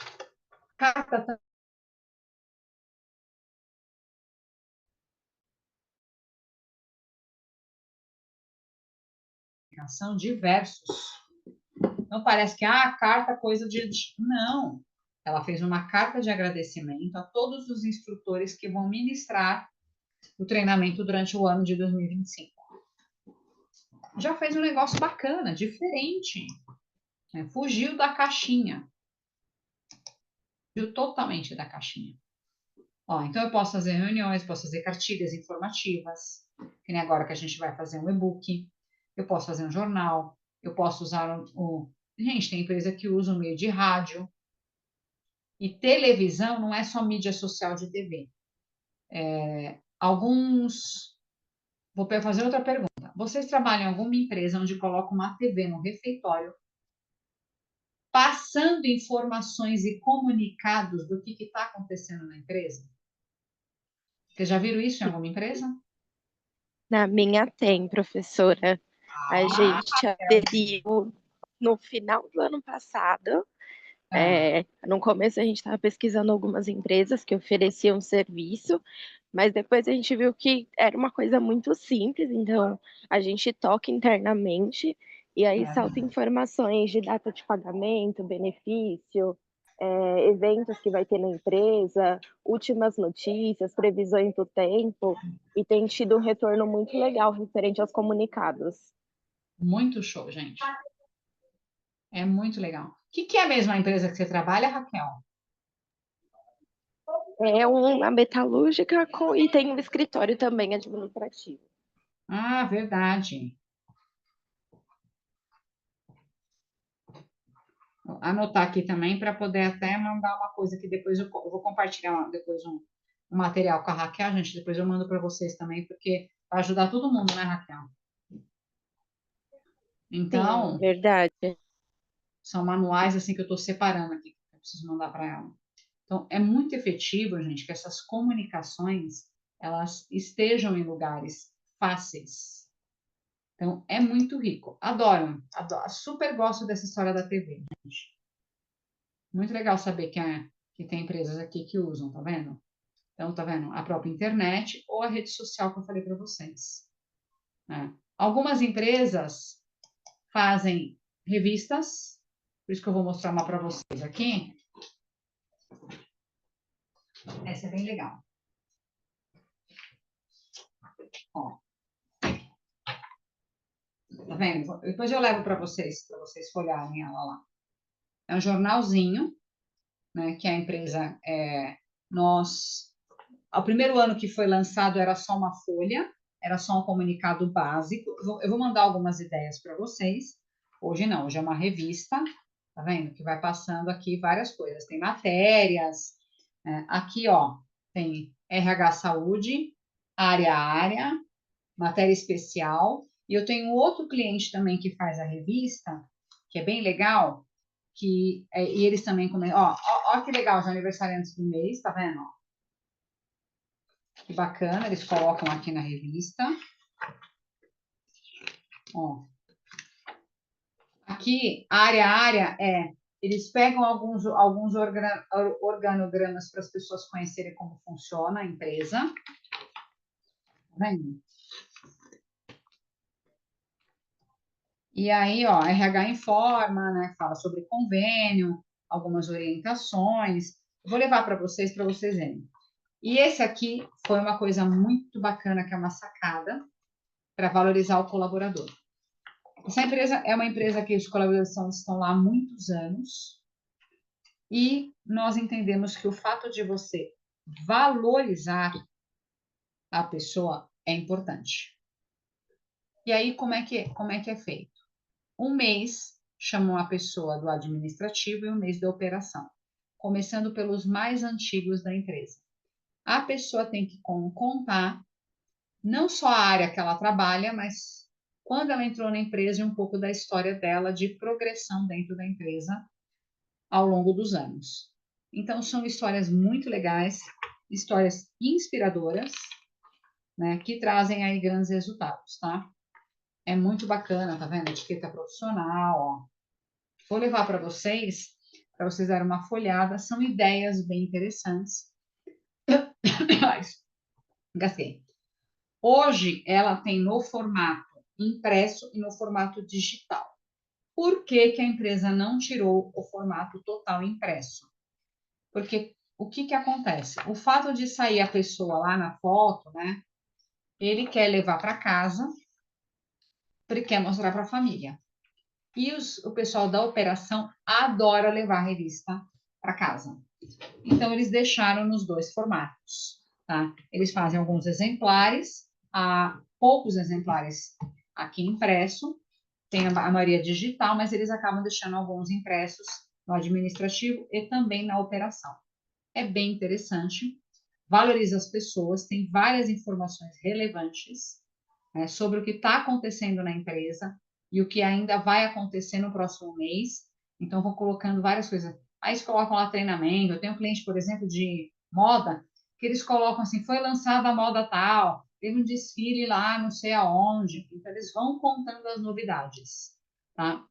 [SPEAKER 1] carta são diversos. Não parece que a carta coisa de... Não. Ela fez uma carta de agradecimento a todos os instrutores que vão ministrar o treinamento durante o ano de 2025. Já fez um negócio bacana, diferente. Né? Fugiu da caixinha. Fugiu totalmente da caixinha. Ó, então eu posso fazer reuniões, posso fazer cartilhas informativas, que nem agora que a gente vai fazer um e-book. Eu posso fazer um jornal. Eu posso usar Gente, tem empresa que usa um meio de rádio. E televisão não é só mídia social de TV. Vou fazer outra pergunta. Vocês trabalham em alguma empresa onde coloca uma TV no refeitório, passando informações e comunicados do que está acontecendo na empresa? Vocês já viram isso em alguma empresa?
[SPEAKER 7] Na minha tem, professora. A
[SPEAKER 1] Ah,
[SPEAKER 7] gente aderiu no final do ano passado. No começo a gente estava pesquisando algumas empresas que ofereciam serviço, mas depois a gente viu que era uma coisa muito simples, então a gente toca internamente e aí salta informações de data de pagamento, benefício, eventos que vai ter na empresa, últimas notícias, previsões do tempo, e tem tido um retorno muito legal referente aos comunicados.
[SPEAKER 1] muito show, gente. É muito legal. O que é a mesma empresa que você trabalha, Raquel?
[SPEAKER 7] É uma metalúrgica e tem um escritório também administrativo.
[SPEAKER 1] Ah, verdade. Vou anotar aqui também para poder até mandar uma coisa que depois eu vou compartilhar depois um material com a Raquel, gente. Depois eu mando para vocês também, porque vai ajudar todo mundo, né, Raquel?
[SPEAKER 7] Sim,
[SPEAKER 1] Então,
[SPEAKER 7] verdade.
[SPEAKER 1] são manuais assim que eu estou separando aqui, que eu preciso mandar para ela. Então, é muito efetivo, gente, que essas comunicações elas estejam em lugares fáceis. Então, é muito rico. Adoro, adoro. Super gosto dessa história da TV, gente. Muito legal saber que tem empresas aqui que usam, tá vendo? Então, tá vendo? A própria internet ou a rede social que eu falei para vocês, né? Algumas empresas fazem revistas, por isso que eu vou mostrar uma para vocês aqui. Essa é bem legal. Ó, tá vendo? Depois eu levo para vocês folharem ela lá. É um jornalzinho, né? Que a empresa ao primeiro ano que foi lançado era só uma folha, era só um comunicado básico. Eu vou mandar algumas ideias para vocês. Hoje não, hoje é uma revista, tá vendo? Que vai passando aqui várias coisas. Tem matérias, aqui, ó, tem RH Saúde, área a área, matéria especial. E eu tenho outro cliente também que faz a revista, que é bem legal, e eles também comentam, ó que legal, os aniversariantes do mês, tá vendo? Que bacana, eles colocam aqui na revista. Ó. Aqui, área a área eles pegam alguns organogramas para as pessoas conhecerem como funciona a empresa. Tá vendo? E aí, ó, RH informa, né? Fala sobre convênio, algumas orientações. Eu vou levar para vocês verem. E esse aqui foi uma coisa muito bacana, que é uma sacada para valorizar o colaborador. Essa empresa é uma empresa que os colaboradores estão lá há muitos anos e nós entendemos que o fato de você valorizar a pessoa é importante. E aí, como é que é feito? Um mês chamam a pessoa do administrativo e um mês da operação, começando pelos mais antigos da empresa. A pessoa tem que contar não só a área que ela trabalha, mas quando ela entrou na empresa e um pouco da história dela de progressão dentro da empresa ao longo dos anos. Então, são histórias muito legais, histórias inspiradoras, né, que trazem aí grandes resultados, tá? É muito bacana, tá vendo? Etiqueta profissional, ó. Vou levar para vocês darem uma folhada, são ideias bem interessantes. Gastei. Hoje, ela tem no formato impresso e no formato digital. Por que a empresa não tirou o formato total impresso? Porque o que acontece? O fato de sair a pessoa lá na foto, né? Ele quer levar para casa, ele quer mostrar para a família. E o pessoal da operação adora levar a revista para casa. Então, eles deixaram nos dois formatos, tá? Eles fazem alguns exemplares, há poucos exemplares aqui impresso, tem a maioria digital, mas eles acabam deixando alguns impressos no administrativo e também na operação. É bem interessante, valoriza as pessoas, tem várias informações relevantes, né, sobre o que está acontecendo na empresa e o que ainda vai acontecer no próximo mês. Então, vou colocando várias coisas. Aí eles colocam lá treinamento. Eu tenho um cliente, por exemplo, de moda, que eles colocam assim, foi lançada a moda tal, teve um desfile lá, não sei aonde. Então, eles vão contando as novidades, tá?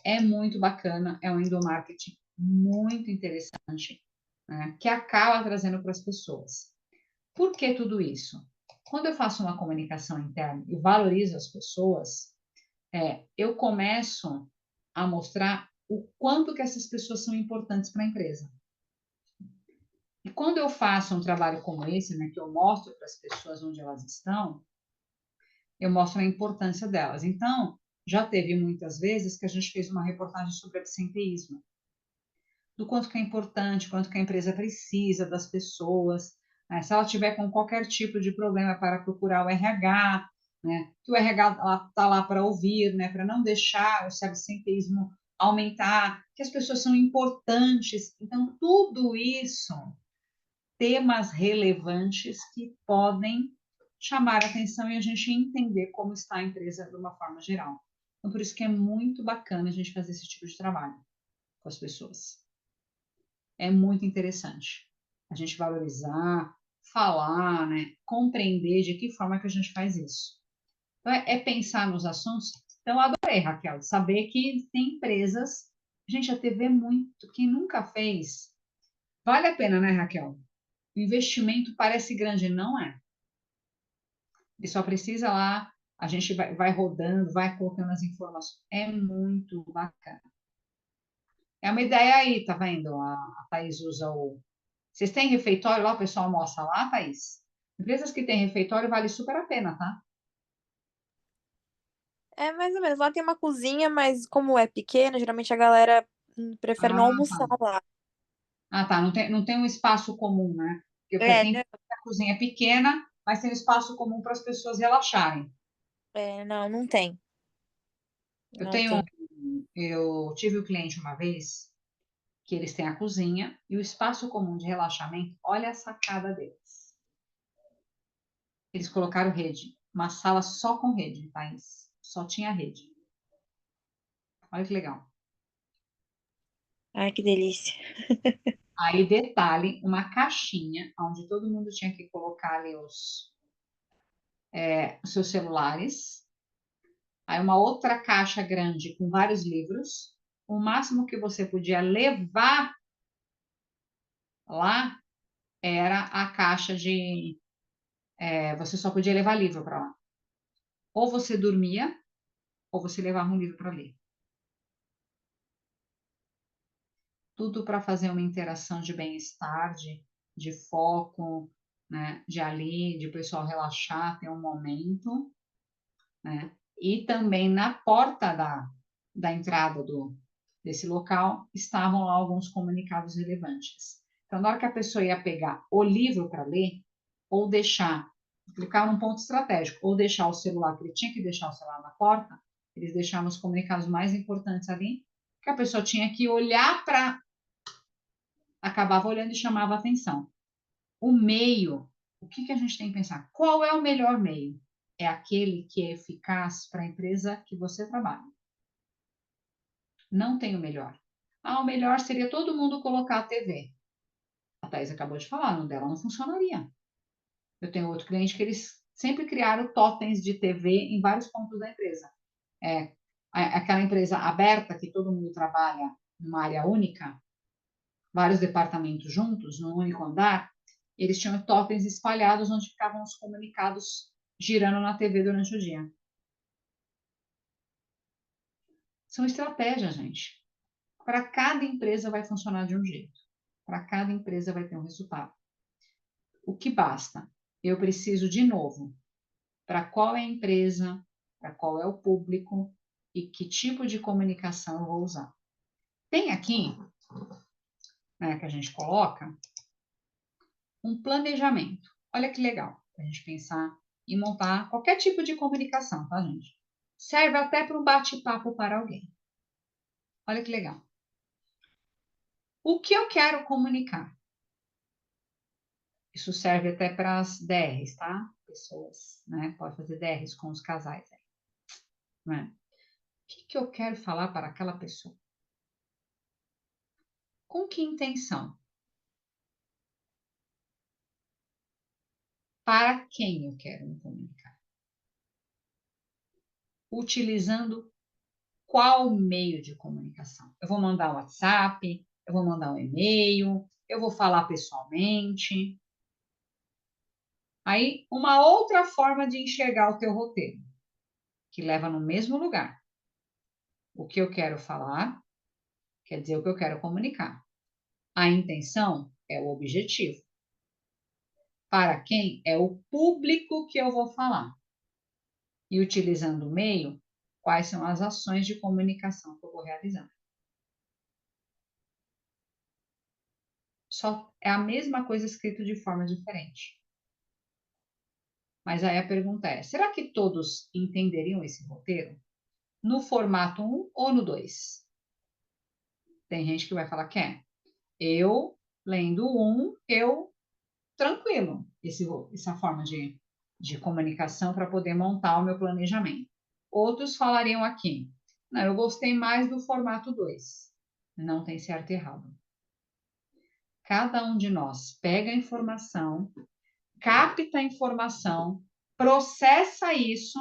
[SPEAKER 1] É muito bacana, é um endomarketing muito interessante, né, que acaba trazendo para as pessoas. Por que tudo isso? Quando eu faço uma comunicação interna e valorizo as pessoas, eu começo a mostrar o quanto que essas pessoas são importantes para a empresa. E quando eu faço um trabalho como esse, né, que eu mostro para as pessoas onde elas estão, eu mostro a importância delas. Então, já teve muitas vezes que a gente fez uma reportagem sobre absenteísmo, do quanto que é importante, quanto que a empresa precisa das pessoas, né? Se ela tiver com qualquer tipo de problema para procurar o RH, né? Que o RH está lá para ouvir, né? Para não deixar esse absenteísmo aumentar, que as pessoas são importantes. Então, tudo isso, temas relevantes que podem chamar a atenção e a gente entender como está a empresa de uma forma geral. Então, por isso que é muito bacana a gente fazer esse tipo de trabalho com as pessoas. É muito interessante a gente valorizar, falar, né? Compreender de que forma que a gente faz isso. Então, é pensar nos assuntos. Então, eu adorei, Raquel, saber que tem empresas, gente, a TV muito, quem nunca fez, vale a pena, né, Raquel? O investimento parece grande, não é? Ele só precisa lá, a gente vai rodando, vai colocando as informações. É muito bacana. É uma ideia aí, tá vendo? A Thaís usa o. Vocês têm refeitório lá, o pessoal almoça lá, Thaís? Empresas que têm refeitório vale super a pena, tá?
[SPEAKER 3] É mais ou menos. Lá tem uma cozinha, mas como é pequena, geralmente a galera prefere não
[SPEAKER 1] Ah,
[SPEAKER 3] almoçar
[SPEAKER 1] tá.
[SPEAKER 3] lá.
[SPEAKER 1] Ah, tá. Não tem um espaço comum, né? Porque
[SPEAKER 3] É,
[SPEAKER 1] tem
[SPEAKER 3] não,
[SPEAKER 1] a cozinha pequena, mas tem um espaço comum para as pessoas relaxarem.
[SPEAKER 3] não tem.
[SPEAKER 1] Eu
[SPEAKER 3] Não
[SPEAKER 1] tenho,
[SPEAKER 3] tem.
[SPEAKER 1] eu tive um cliente uma vez que eles têm a cozinha e o espaço comum de relaxamento. Olha a sacada deles. Eles colocaram rede, uma sala só com rede, Thaís. Só tinha rede. Olha que legal.
[SPEAKER 3] Ai, que delícia.
[SPEAKER 1] Aí, detalhe, uma caixinha onde todo mundo tinha que colocar ali os seus celulares. Aí, uma outra caixa grande com vários livros. O máximo que você podia levar lá era a caixa de. Você só podia levar livro para lá. Ou você dormia, ou você levava um livro para ler. Tudo para fazer uma interação de bem-estar, de foco, né? De ali, de o pessoal relaxar, ter um momento, né? E também na porta da entrada desse local estavam lá alguns comunicados relevantes. Então, na hora que a pessoa ia pegar o livro para ler, ou clicar num ponto estratégico, ou deixar o celular, que ele tinha que deixar o celular na porta, eles deixavam os comunicados mais importantes ali, que a pessoa tinha que olhar para. Acabava olhando e chamava atenção. O meio, o que a gente tem que pensar? Qual é o melhor meio? É aquele que é eficaz para a empresa que você trabalha. Não tem o melhor. O melhor seria todo mundo colocar a TV. A Thais acabou de falar, no dela não funcionaria. Eu tenho outro cliente que eles sempre criaram totens de TV em vários pontos da empresa. Aquela empresa aberta que todo mundo trabalha numa área única, vários departamentos juntos, num único andar, eles tinham totens espalhados onde ficavam os comunicados girando na TV durante o dia. São estratégias, gente. Para cada empresa vai funcionar de um jeito. Para cada empresa vai ter um resultado. O que basta? Eu preciso, de novo, para qual é a empresa, para qual é o público e que tipo de comunicação eu vou usar. Tem aqui, né, que a gente coloca, um planejamento. Olha que legal, para a gente pensar e montar qualquer tipo de comunicação, tá, gente? Serve até para um bate-papo para alguém. Olha que legal. O que eu quero comunicar? Isso serve até para as DRs, tá? Pessoas, né? Pode fazer DRs com os casais aí, né? O que eu quero falar para aquela pessoa? Com que intenção? para quem eu quero me comunicar. Utilizando qual meio de comunicação? Eu vou mandar um WhatsApp, eu vou mandar um e-mail, eu vou falar pessoalmente. Aí, uma outra forma de enxergar o teu roteiro, que leva no mesmo lugar. O que eu quero falar quer dizer o que eu quero comunicar. A intenção é o objetivo. Para quem é o público que eu vou falar. E utilizando o meio, quais são as ações de comunicação que eu vou realizar. Só é a mesma coisa escrito de forma diferente. Mas aí a pergunta é, será que todos entenderiam esse roteiro? No formato 1 ou no 2? Tem gente que vai falar que é. Eu, lendo um, eu tranquilo essa forma de comunicação para poder montar o meu planejamento. Outros falariam aqui, não, eu gostei mais do formato 2. Não tem certo e errado. Cada um de nós pega a informação, capta a informação, processa isso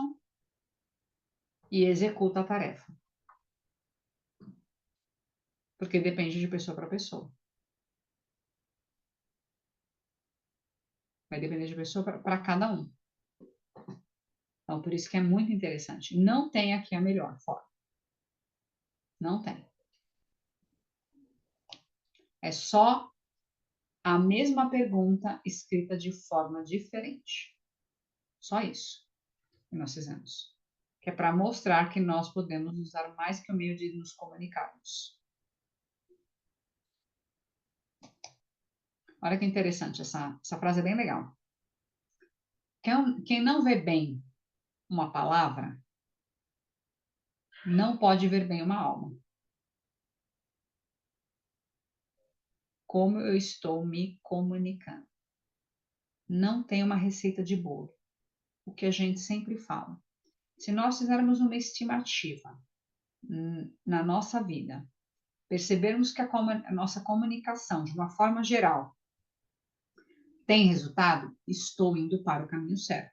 [SPEAKER 1] e executa a tarefa. Porque depende de pessoa para pessoa. Vai depender de pessoa para cada um. Então, por isso que é muito interessante. Não tem aqui a melhor forma. Não tem. É só a mesma pergunta escrita de forma diferente. Só isso que nós fizemos. Que é para mostrar que nós podemos usar mais que o meio de nos comunicarmos. Olha que interessante, essa frase é bem legal. Quem não vê bem uma palavra, não pode ver bem uma alma. Como eu estou me comunicando. Não tem uma receita de bolo. O que a gente sempre fala. Se nós fizermos uma estimativa na nossa vida, percebermos que a nossa comunicação, de uma forma geral, tem resultado, estou indo para o caminho certo.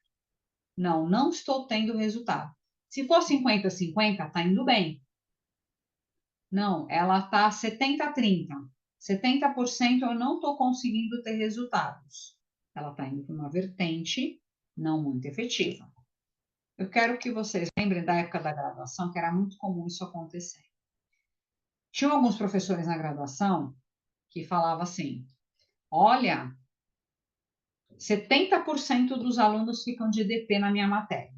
[SPEAKER 1] Não estou tendo resultado. Se for 50-50, está indo bem. Não, ela está 70-30. 70% eu não estou conseguindo ter resultados. Ela está indo para uma vertente não muito efetiva. Eu quero que vocês lembrem da época da graduação, que era muito comum isso acontecer. Tinha alguns professores na graduação que falavam assim, olha, 70% dos alunos ficam de DP na minha matéria.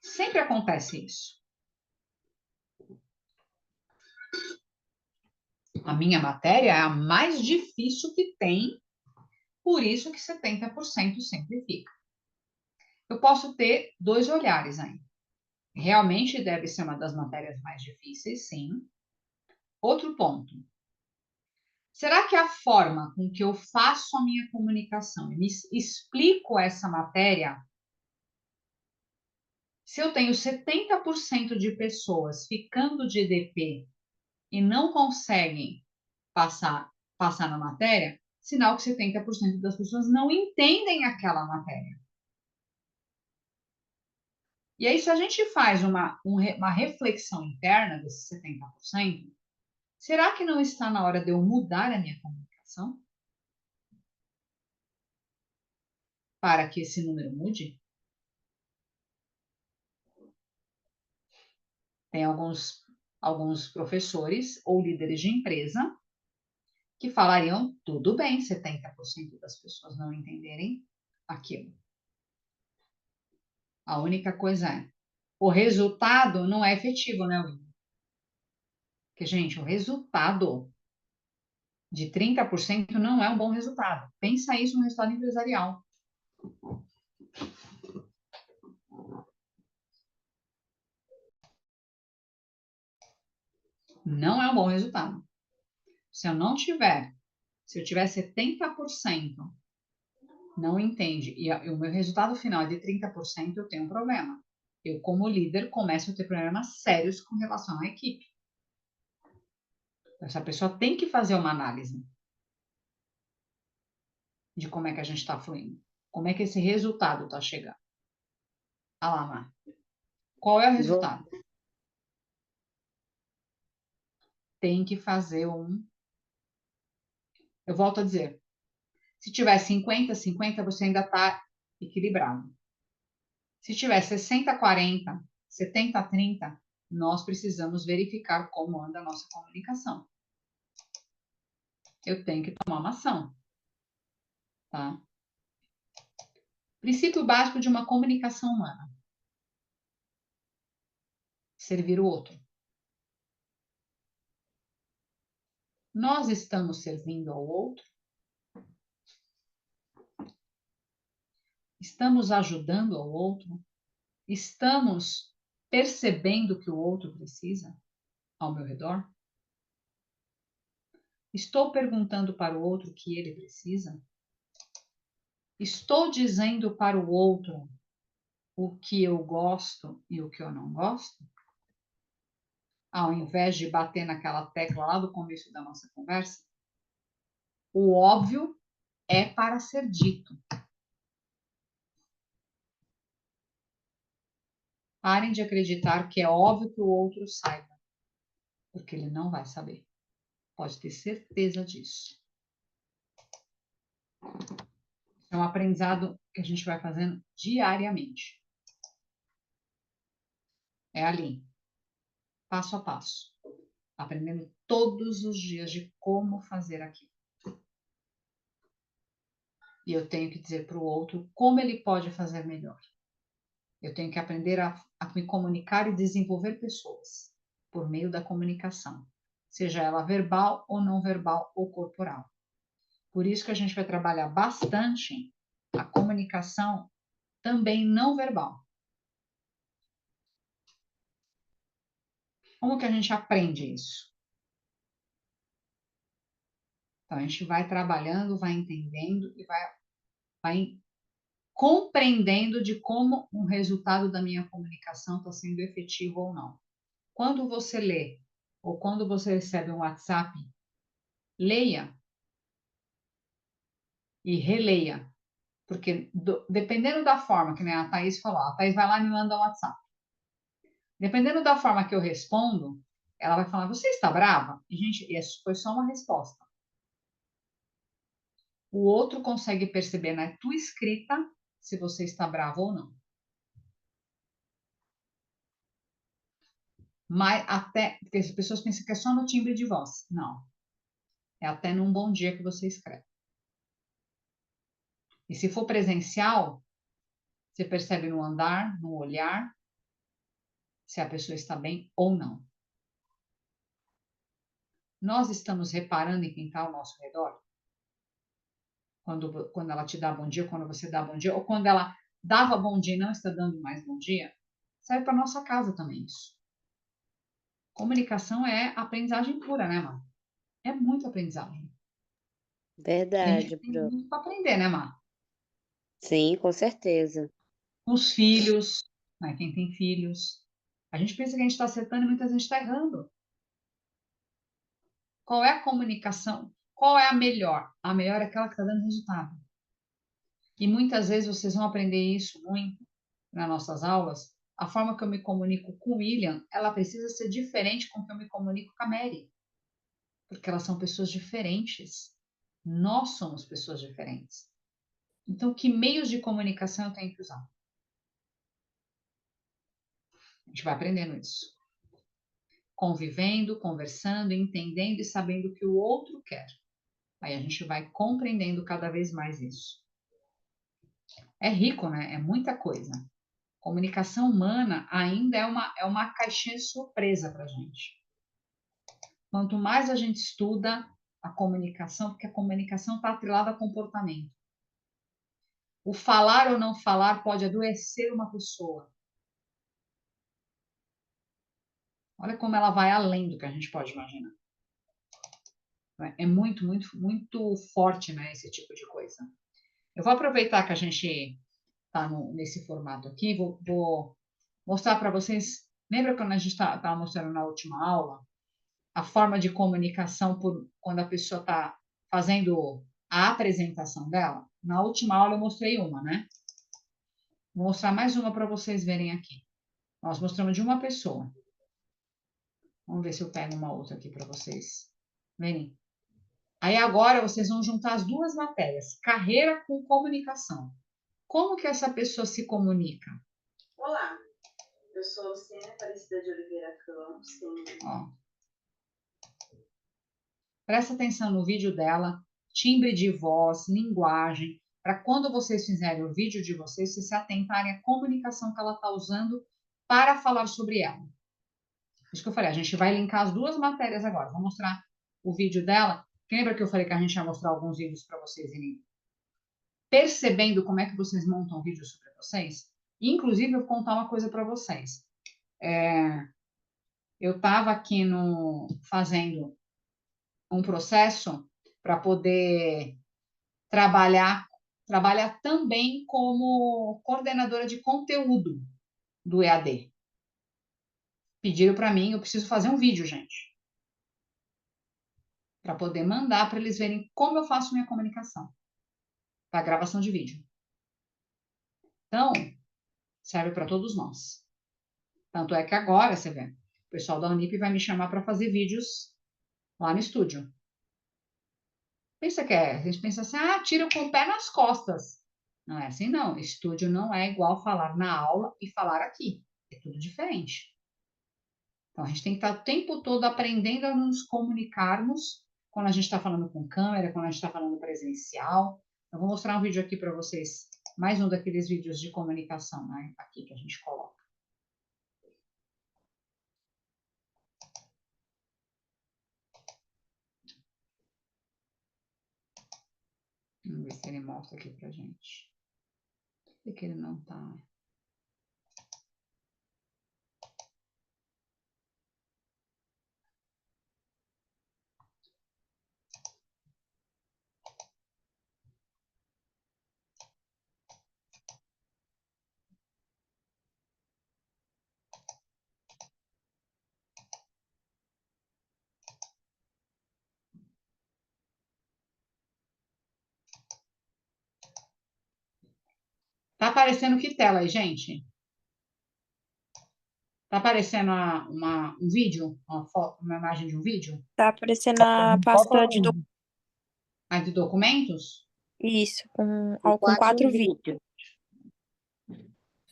[SPEAKER 1] Sempre acontece isso. A minha matéria é a mais difícil que tem, por isso que 70% sempre fica. Eu posso ter dois olhares aí. Realmente deve ser uma das matérias mais difíceis, sim. Outro ponto. Será que a forma com que eu faço a minha comunicação e me explico essa matéria, se eu tenho 70% de pessoas ficando de DP e não conseguem passar na matéria, sinal que 70% das pessoas não entendem aquela matéria. E aí, se a gente faz uma reflexão interna desses 70%, será que não está na hora de eu mudar a minha comunicação? Para que esse número mude? Tem alguns professores ou líderes de empresa que falariam, tudo bem, 70% das pessoas não entenderem aquilo. A única coisa é, o resultado não é efetivo, né, William? Porque, gente, o resultado de 30% não é um bom resultado. Pensa isso no resultado empresarial. Não é um bom resultado. Se eu tiver 70%, não entende, e o meu resultado final é de 30%, eu tenho um problema. Eu, como líder, começo a ter problemas sérios com relação à equipe. Essa pessoa tem que fazer uma análise de como é que a gente está fluindo. Como é que esse resultado está chegando? Ah lá, Mar. Qual é o resultado? Tem que fazer um... Eu volto a dizer, se tiver 50-50, você ainda está equilibrado. Se tiver 60-40, 70-30, nós precisamos verificar como anda a nossa comunicação. Eu tenho que tomar uma ação, tá? Princípio básico de uma comunicação humana. Servir o outro. Nós estamos servindo ao outro? Estamos ajudando ao outro? Estamos percebendo o que o outro precisa ao meu redor? Estou perguntando para o outro o que ele precisa? Estou dizendo para o outro o que eu gosto e o que eu não gosto? Ao invés de bater naquela tecla lá do começo da nossa conversa, o óbvio é para ser dito. Parem de acreditar que é óbvio que o outro saiba, porque ele não vai saber. Pode ter certeza disso. É um aprendizado que a gente vai fazendo diariamente. É ali, passo a passo, aprendendo todos os dias de como fazer aquilo. E eu tenho que dizer para o outro como ele pode fazer melhor. Eu tenho que aprender a me comunicar e desenvolver pessoas por meio da comunicação, seja ela verbal ou não verbal ou corporal. Por isso que a gente vai trabalhar bastante a comunicação também não verbal. Como que a gente aprende isso? Então, a gente vai trabalhando, vai entendendo e vai compreendendo de como um resultado da minha comunicação está sendo efetivo ou não. Quando você lê ou quando você recebe um WhatsApp, leia e releia. Porque dependendo da forma, que nem a Thaís falou, a Thaís vai lá e me manda um WhatsApp. Dependendo da forma que eu respondo, ela vai falar, você está brava? E, gente, isso foi só uma resposta. O outro consegue perceber na tua escrita se você está bravo ou não. Mas até, porque as pessoas pensam que é só no timbre de voz. Não. É até num bom dia que você escreve. E se for presencial, você percebe no andar, no olhar, se a pessoa está bem ou não. Nós estamos reparando em quem está ao nosso redor? Quando ela te dá bom dia, quando você dá bom dia, ou quando ela dava bom dia e não está dando mais bom dia, serve para nossa casa também isso. Comunicação é aprendizagem pura, né, Mar? É muito aprendizagem. A
[SPEAKER 6] Verdade,
[SPEAKER 1] gente tem
[SPEAKER 6] Pro.
[SPEAKER 1] muito para aprender, né, Mar?
[SPEAKER 6] Sim, com certeza.
[SPEAKER 1] Os filhos, né? Quem tem filhos. A gente pensa que a gente está acertando e muitas vezes está errando. Qual é a comunicação? Qual é a melhor? A melhor é aquela que está dando resultado. E muitas vezes vocês vão aprender isso muito nas nossas aulas. A forma que eu me comunico com o William, ela precisa ser diferente com que eu me comunico com a Mary. Porque elas são pessoas diferentes. Nós somos pessoas diferentes. Então, que meios de comunicação eu tenho que usar? A gente vai aprendendo isso. Convivendo, conversando, entendendo e sabendo o que o outro quer. Aí a gente vai compreendendo cada vez mais isso. É rico, né? É muita coisa. Comunicação humana ainda é uma caixinha de surpresa para a gente. Quanto mais a gente estuda a comunicação, porque a comunicação está atrelada a comportamento. O falar ou não falar pode adoecer uma pessoa. Olha como ela vai além do que a gente pode imaginar. É muito, muito, muito forte, né, esse tipo de coisa. Eu vou aproveitar que a gente está nesse formato aqui, vou mostrar para vocês. Lembra quando a gente estava mostrando na última aula a forma de comunicação quando a pessoa está fazendo a apresentação dela? Na última aula eu mostrei uma, né? Vou mostrar mais uma para vocês verem aqui. Nós mostramos de uma pessoa. Vamos ver se eu pego uma outra aqui para vocês verem. Aí agora vocês vão juntar as duas matérias, carreira com comunicação. Como que essa pessoa se comunica?
[SPEAKER 10] Olá, eu sou a Luciana Aparecida de Oliveira Campos.
[SPEAKER 1] Ó. Presta atenção no vídeo dela, timbre de voz, linguagem, para quando vocês fizerem o vídeo de vocês, se atentarem à comunicação que ela está usando para falar sobre ela. Isso que eu falei, a gente vai linkar as duas matérias agora. Vou mostrar o vídeo dela. Lembra que eu falei que a gente ia mostrar alguns vídeos para vocês irem percebendo como é que vocês montam vídeos sobre vocês? Inclusive, eu vou contar uma coisa para vocês. Eu estava aqui fazendo um processo para poder trabalhar também como coordenadora de conteúdo do EAD. Pediram para mim, eu preciso fazer um vídeo, gente, para poder mandar para eles verem como eu faço minha comunicação para gravação de vídeo. Então, serve para todos nós. Tanto é que agora, você vê, o pessoal da Unip vai me chamar para fazer vídeos lá no estúdio. A gente pensa assim, tira com o pé nas costas. Não é assim, não. Estúdio não é igual falar na aula e falar aqui. É tudo diferente. Então, a gente tem que estar o tempo todo aprendendo a nos comunicarmos quando a gente está falando com câmera, quando a gente está falando presencial. Eu vou mostrar um vídeo aqui para vocês, mais um daqueles vídeos de comunicação, né? Aqui que a gente coloca. Vamos ver se ele mostra aqui pra gente. Por que ele não tá? Tá aparecendo que tela aí, gente? Tá aparecendo um vídeo, uma imagem de um vídeo?
[SPEAKER 7] Tá aparecendo a pasta de documentos.
[SPEAKER 1] Ah, de documentos?
[SPEAKER 7] Isso, com 4 vídeos.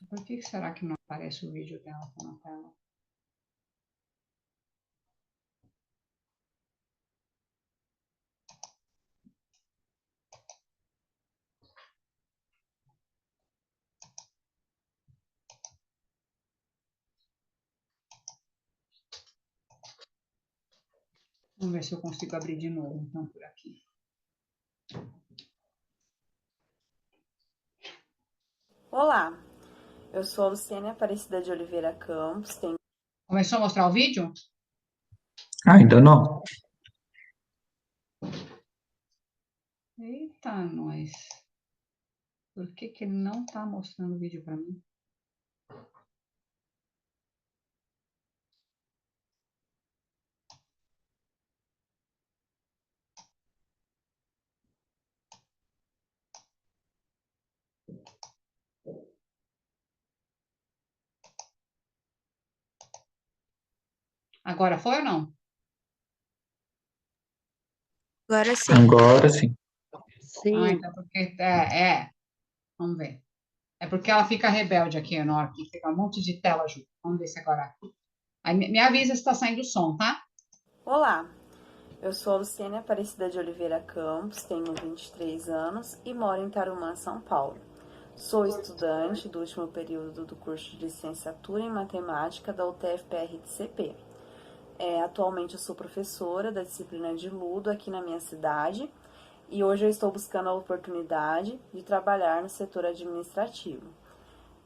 [SPEAKER 1] Por que será que não aparece o vídeo dela na tela? Vamos ver se eu consigo abrir de novo, então, por aqui.
[SPEAKER 10] Olá, eu sou a Luciana Aparecida de Oliveira Campos.
[SPEAKER 1] Começou a mostrar o vídeo?
[SPEAKER 5] Ainda não.
[SPEAKER 1] Eita, nós. Por que ele não tá mostrando o vídeo para mim? Agora foi ou não?
[SPEAKER 7] Agora sim.
[SPEAKER 5] Agora sim.
[SPEAKER 6] Sim.
[SPEAKER 1] Então porque vamos ver. É porque ela fica rebelde aqui, na hora que fica um monte de tela junto. Vamos ver se agora. Aí me avisa se está saindo o som, tá?
[SPEAKER 10] Olá, eu sou a Luciana Aparecida de Oliveira Campos, tenho 23 anos e moro em Tarumã, São Paulo. Sou estudante do último período do curso de licenciatura em matemática da UTF-PR de CP. Atualmente eu sou professora da disciplina de Ludo aqui na minha cidade e hoje eu estou buscando a oportunidade de trabalhar no setor administrativo.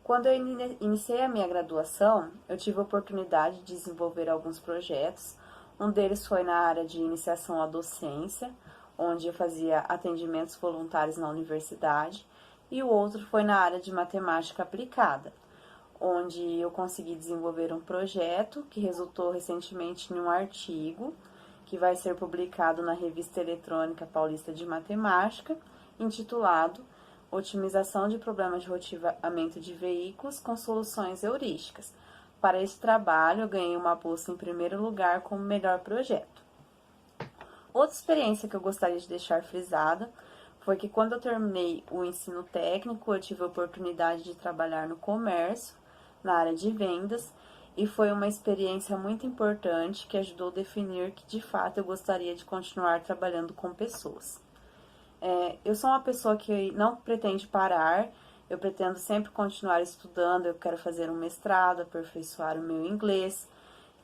[SPEAKER 10] Quando eu iniciei a minha graduação, eu tive a oportunidade de desenvolver alguns projetos. Um deles foi na área de iniciação à docência, onde eu fazia atendimentos voluntários na universidade, e o outro foi na área de matemática aplicada, onde eu consegui desenvolver um projeto que resultou recentemente em um artigo que vai ser publicado na Revista Eletrônica Paulista de Matemática, intitulado Otimização de problemas de roteamento de veículos com soluções heurísticas. Para esse trabalho, eu ganhei uma bolsa em primeiro lugar como melhor projeto. Outra experiência que eu gostaria de deixar frisada foi que quando eu terminei o ensino técnico, eu tive a oportunidade de trabalhar no comércio, na área de vendas, e foi uma experiência muito importante que ajudou a definir que, de fato, eu gostaria de continuar trabalhando com pessoas. Eu sou uma pessoa que não pretende parar, eu pretendo sempre continuar estudando, eu quero fazer um mestrado, aperfeiçoar o meu inglês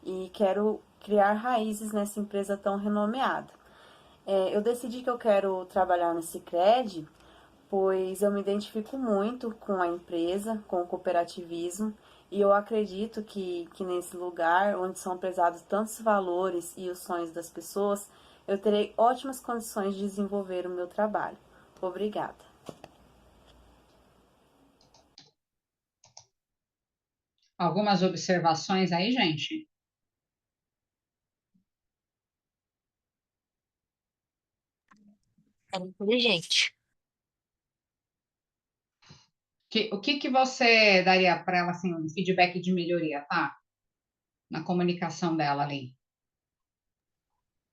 [SPEAKER 10] e quero criar raízes nessa empresa tão renomeada. Eu decidi que eu quero trabalhar no Sicredi, pois eu me identifico muito com a empresa, com o cooperativismo, e eu acredito que nesse lugar, onde são prezados tantos valores e os sonhos das pessoas, eu terei ótimas condições de desenvolver o meu trabalho. Obrigada.
[SPEAKER 1] Algumas observações aí, gente?
[SPEAKER 3] É inteligente.
[SPEAKER 1] O que você daria para ela, assim, um feedback de melhoria, tá? Na comunicação dela ali.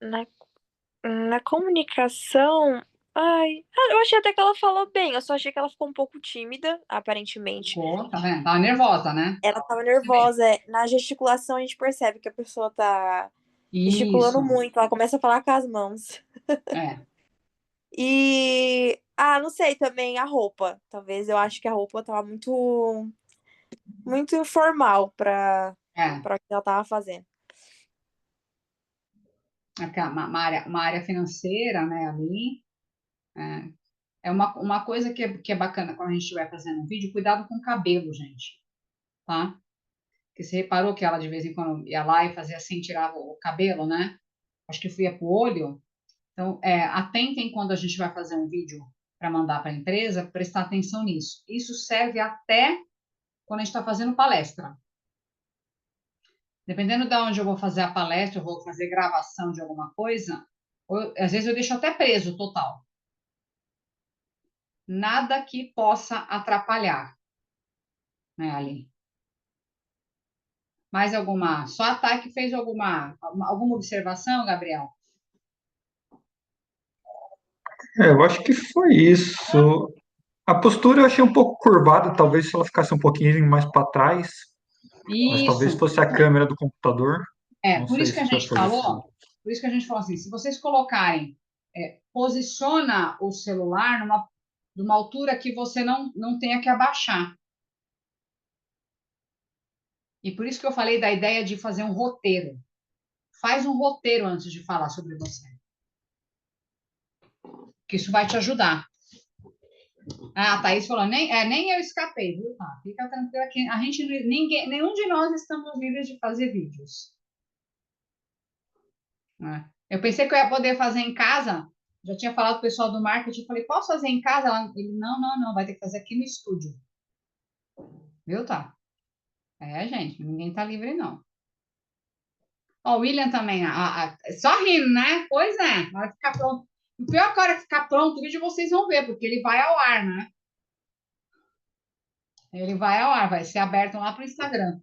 [SPEAKER 3] Na comunicação, eu achei até que ela falou bem, eu só achei que ela ficou um pouco tímida, aparentemente.
[SPEAKER 1] Ficou, tá vendo? Tava nervosa, né?
[SPEAKER 3] Ela tava nervosa, na gesticulação a gente percebe que a pessoa tá gesticulando
[SPEAKER 1] Isso.
[SPEAKER 3] muito, ela começa a falar com as mãos.
[SPEAKER 1] É.
[SPEAKER 3] E, não sei, também a roupa. Talvez eu acho que a roupa tava muito informal para o que ela tava fazendo.
[SPEAKER 1] Uma área financeira, né, ali. É uma coisa que é bacana quando a gente estiver fazendo um vídeo, cuidado com o cabelo, gente, tá? Porque você reparou que ela de vez em quando ia lá e fazia assim, tirava o cabelo, né? Acho que fui pro olho. Então, atentem quando a gente vai fazer um vídeo para mandar para a empresa, prestar atenção nisso. Isso serve até quando a gente está fazendo palestra. Dependendo de onde eu vou fazer a palestra, eu vou fazer gravação de alguma coisa, às vezes eu deixo até preso total. Nada que possa atrapalhar, né, ali. Mais alguma? Só a Thay que fez alguma observação, Gabriel?
[SPEAKER 5] Eu acho que foi isso. A postura eu achei um pouco curvada, talvez se ela ficasse um pouquinho mais para trás, mas talvez
[SPEAKER 1] Isso.
[SPEAKER 5] fosse a câmera do computador. Não
[SPEAKER 1] Por
[SPEAKER 5] sei
[SPEAKER 1] isso que a
[SPEAKER 5] se
[SPEAKER 1] gente
[SPEAKER 5] foi isso.
[SPEAKER 1] falou, por isso que a gente falou assim, se vocês colocarem, posiciona o celular numa altura que você não tenha que abaixar. E por isso que eu falei da ideia de fazer um roteiro. Faz um roteiro antes de falar sobre você. Que isso vai te ajudar. A Thaís falou, nem eu escapei, viu? Tá, fica tranquila que a gente, nenhum de nós estamos livres de fazer vídeos. Né? Eu pensei que eu ia poder fazer em casa, já tinha falado com o pessoal do marketing, falei, posso fazer em casa? Ele, não, vai ter que fazer aqui no estúdio. Viu, tá? Gente, ninguém tá livre, não. Ó, o William também, só rindo, né? Pois é, na hora que ficar pronto. O pior que a hora que ficar pronto o vídeo vocês vão ver, porque ele vai ao ar, né? Ele vai ao ar, vai ser aberto lá para o Instagram.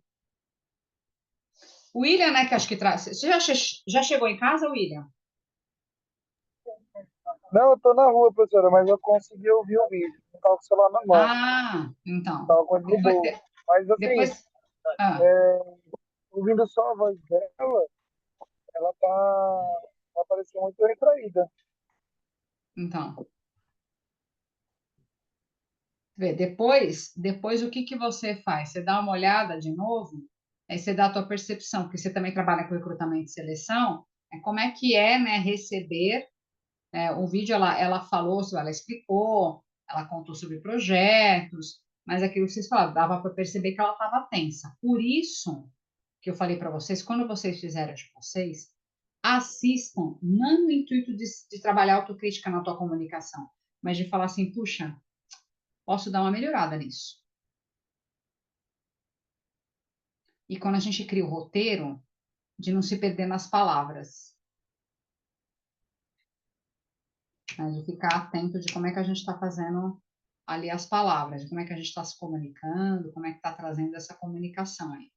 [SPEAKER 1] O William, né, que acho que traz. Você já chegou em casa, William?
[SPEAKER 2] Não, eu tô na rua, professora, mas eu consegui ouvir o vídeo. Não tava com o celular na mão.
[SPEAKER 1] Então.
[SPEAKER 2] Tava com ele no bolso. Mas assim,
[SPEAKER 1] Depois.
[SPEAKER 2] ouvindo só a voz dela, ela parecia muito retraída.
[SPEAKER 1] Então. Vê, depois o que você faz? Você dá uma olhada de novo, aí você dá a tua percepção, porque você também trabalha com recrutamento e seleção, como é que é, né, receber o vídeo, ela falou, ela explicou, ela contou sobre projetos, mas aquilo que vocês falaram, dava para perceber que ela estava tensa. Por isso que eu falei para vocês, quando vocês fizerem de vocês, assistam, não no intuito de trabalhar autocrítica na tua comunicação, mas de falar assim, puxa, posso dar uma melhorada nisso. E quando a gente cria o roteiro, de não se perder nas palavras. né, de ficar atento de como é que a gente está fazendo ali as palavras, de como é que a gente está se comunicando, como é que está trazendo essa comunicação aí.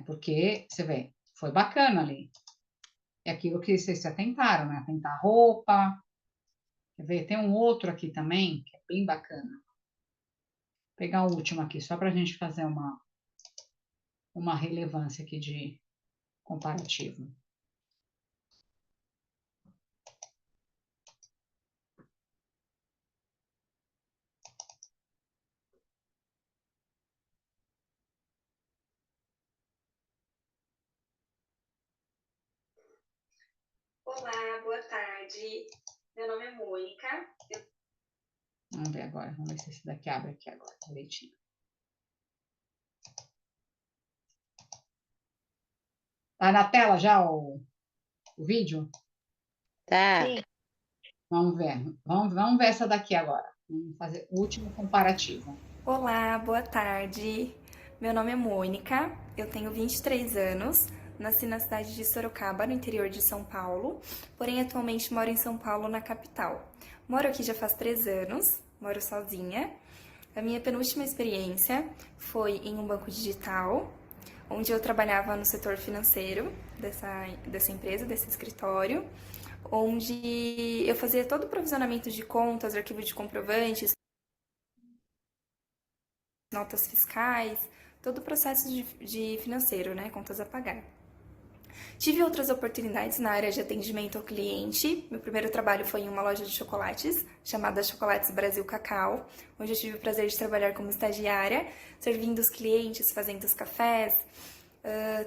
[SPEAKER 1] Porque, você vê, foi bacana ali. É aquilo que vocês se atentaram, né? Atentar a roupa. Quer ver? Tem um outro aqui também, que é bem bacana. Vou pegar o último aqui, só para a gente fazer uma relevância aqui de comparativo.
[SPEAKER 11] Olá, boa tarde. Meu nome é Mônica.
[SPEAKER 1] Vamos ver agora, vamos ver se esse daqui abre aqui agora, direitinho. Tá na tela já o vídeo?
[SPEAKER 6] Tá.
[SPEAKER 7] Sim.
[SPEAKER 1] Vamos ver. Vamos ver essa daqui agora. Vamos fazer o último comparativo.
[SPEAKER 11] Olá, boa tarde. Meu nome é Mônica, eu tenho 23 anos, nasci na cidade de Sorocaba, no interior de São Paulo, porém atualmente moro em São Paulo, na capital. Moro aqui já faz 3 anos, moro sozinha. A minha penúltima experiência foi em um banco digital, onde eu trabalhava no setor financeiro dessa empresa, desse escritório, onde eu fazia todo o provisionamento de contas, arquivo de comprovantes, notas fiscais, todo o processo de financeiro, né, contas a pagar. Tive outras oportunidades na área de atendimento ao cliente. Meu primeiro trabalho foi em uma loja de chocolates, chamada Chocolates Brasil Cacau, onde eu tive o prazer de trabalhar como estagiária, servindo os clientes, fazendo os cafés.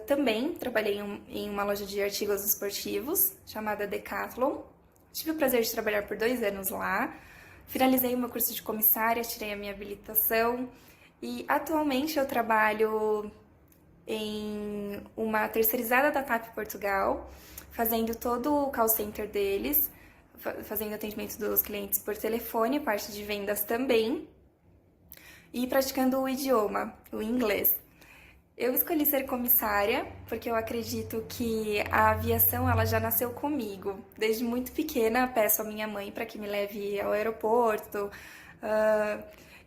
[SPEAKER 11] Também trabalhei em uma loja de artigos esportivos, chamada Decathlon. Tive o prazer de trabalhar por 2 anos lá. Finalizei o meu curso de comissária, tirei a minha habilitação. E atualmente eu trabalho em uma terceirizada da TAP Portugal, fazendo todo o call center deles, fazendo atendimento dos clientes por telefone, parte de vendas também, e praticando o idioma, o inglês. Eu escolhi ser comissária porque eu acredito que a aviação ela já nasceu comigo. Desde muito pequena peço à minha mãe para que me leve ao aeroporto.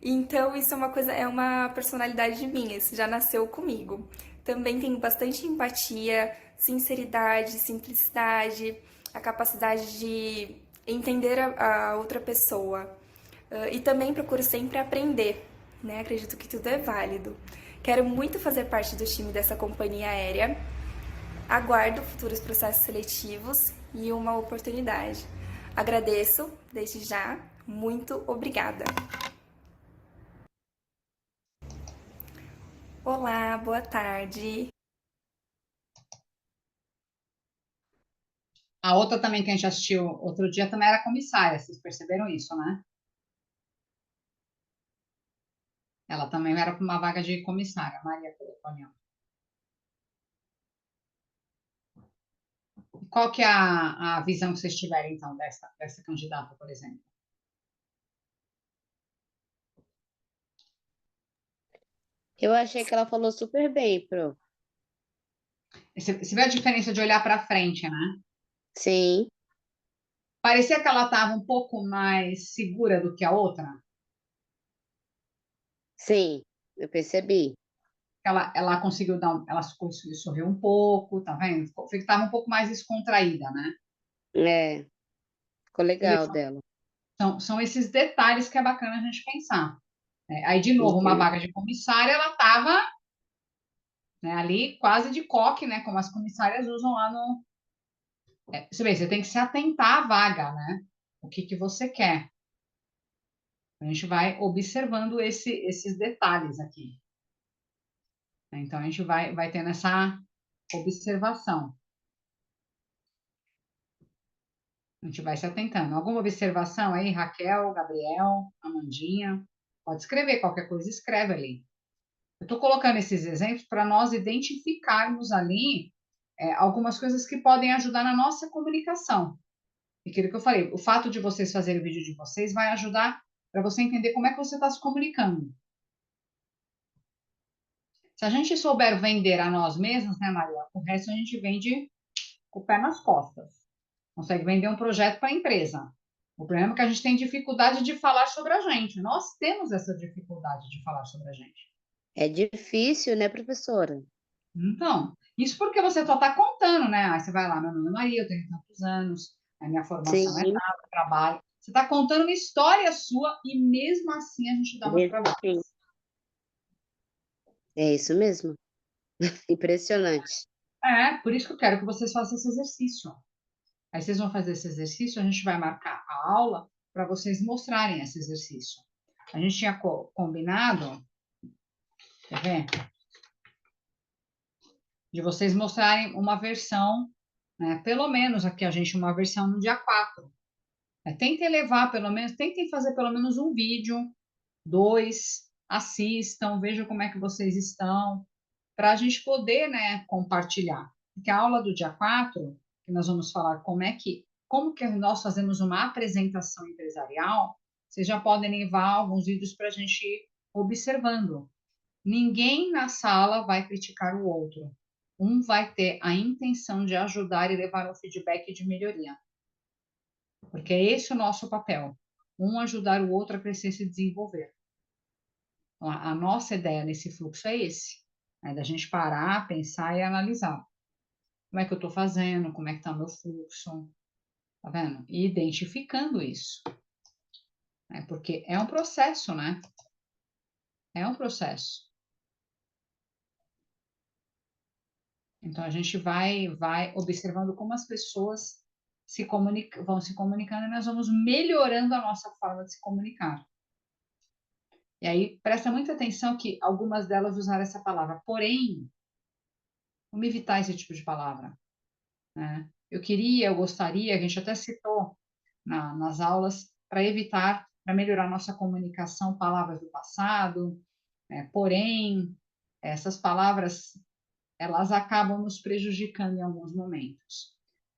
[SPEAKER 11] Então isso é uma personalidade minha, isso já nasceu comigo. Também tenho bastante empatia, sinceridade, simplicidade, a capacidade de entender a outra pessoa. E também procuro sempre aprender, né? Acredito que tudo é válido. Quero muito fazer parte do time dessa companhia aérea. Aguardo futuros processos seletivos e uma oportunidade. Agradeço, desde já. Muito obrigada. Olá, boa tarde.
[SPEAKER 1] A outra também que a gente assistiu outro dia também era comissária, vocês perceberam isso, né? Ela também era para uma vaga de comissária, Maria Colonial. Qual que é a visão que vocês tiverem, então, dessa candidata, por exemplo?
[SPEAKER 6] Eu achei que ela falou super bem, Pro.
[SPEAKER 1] Você vê a diferença de olhar para frente, né?
[SPEAKER 6] Sim,
[SPEAKER 1] Parecia que ela estava um pouco mais segura do que a outra.
[SPEAKER 6] sim, eu percebi.
[SPEAKER 1] Ela conseguiu ela conseguiu sorrir um pouco, tá vendo? Estava um pouco mais descontraída, né?
[SPEAKER 6] É, ficou
[SPEAKER 1] E
[SPEAKER 6] legal dela.
[SPEAKER 1] são esses detalhes que é bacana a gente pensar. Aí, de novo, uma
[SPEAKER 6] Uhum.
[SPEAKER 1] vaga de comissária, ela estava, né, ali quase de coque, né? Como as comissárias usam lá no. Você vê, você tem que se atentar à vaga, né? O que você quer. A gente vai observando esses detalhes aqui. Então, a gente vai tendo essa observação. A gente vai se atentando. Alguma observação aí, Raquel, Gabriel, Amandinha? Pode escrever, qualquer coisa escreve ali. Eu estou colocando esses exemplos para nós identificarmos ali algumas coisas que podem ajudar na nossa comunicação. E aquilo que eu falei, o fato de vocês fazerem o vídeo de vocês vai ajudar para você entender como é que você está se comunicando. Se a gente souber vender a nós mesmos, né, Maria? O resto a gente vende com o pé nas costas. consegue vender um projeto para a empresa. O problema é que a gente tem dificuldade de falar sobre a gente. Nós temos essa dificuldade de falar sobre a gente.
[SPEAKER 6] É difícil, né, professora?
[SPEAKER 1] Então, isso porque você só está contando, né? Aí você vai lá, meu nome é Maria, eu tenho tantos anos, a minha formação é
[SPEAKER 6] Sim,
[SPEAKER 1] tal, eu trabalho. Você está contando uma história sua e mesmo assim a gente dá muito trabalho.
[SPEAKER 6] sim, é isso mesmo. Impressionante.
[SPEAKER 1] Por isso que eu quero que vocês façam esse exercício. Aí vocês vão fazer esse exercício, a gente vai marcar a aula para vocês mostrarem esse exercício. A gente tinha combinado, quer ver? De vocês mostrarem uma versão, né? Pelo menos aqui a gente, uma versão no dia 4. Tentem levar pelo menos, tentem fazer pelo menos um vídeo, 2, assistam, vejam como é que vocês estão, para a gente poder, né, compartilhar. Porque a aula do dia 4, que nós vamos falar como que nós fazemos uma apresentação empresarial, vocês já podem levar alguns vídeos para a gente ir observando. Ninguém na sala vai criticar o outro. Um vai ter a intenção de ajudar e levar um feedback de melhoria. Porque é esse o nosso papel. Um ajudar o outro a crescer e se desenvolver. Então, a nossa ideia nesse fluxo é esse. É da gente parar, pensar e analisar. Como é que eu estou fazendo? Como é que está o meu fluxo? Tá vendo? E identificando isso. Porque é um processo, né? É um processo. Então, a gente vai observando como as pessoas vão se comunicando e nós vamos melhorando a nossa forma de se comunicar. E aí, presta muita atenção que algumas delas usaram essa palavra. Porém, vamos evitar esse tipo de palavra. Né? Eu gostaria, a gente até citou nas aulas, para evitar, para melhorar nossa comunicação, palavras do passado. Porém, essas palavras, elas acabam nos prejudicando em alguns momentos.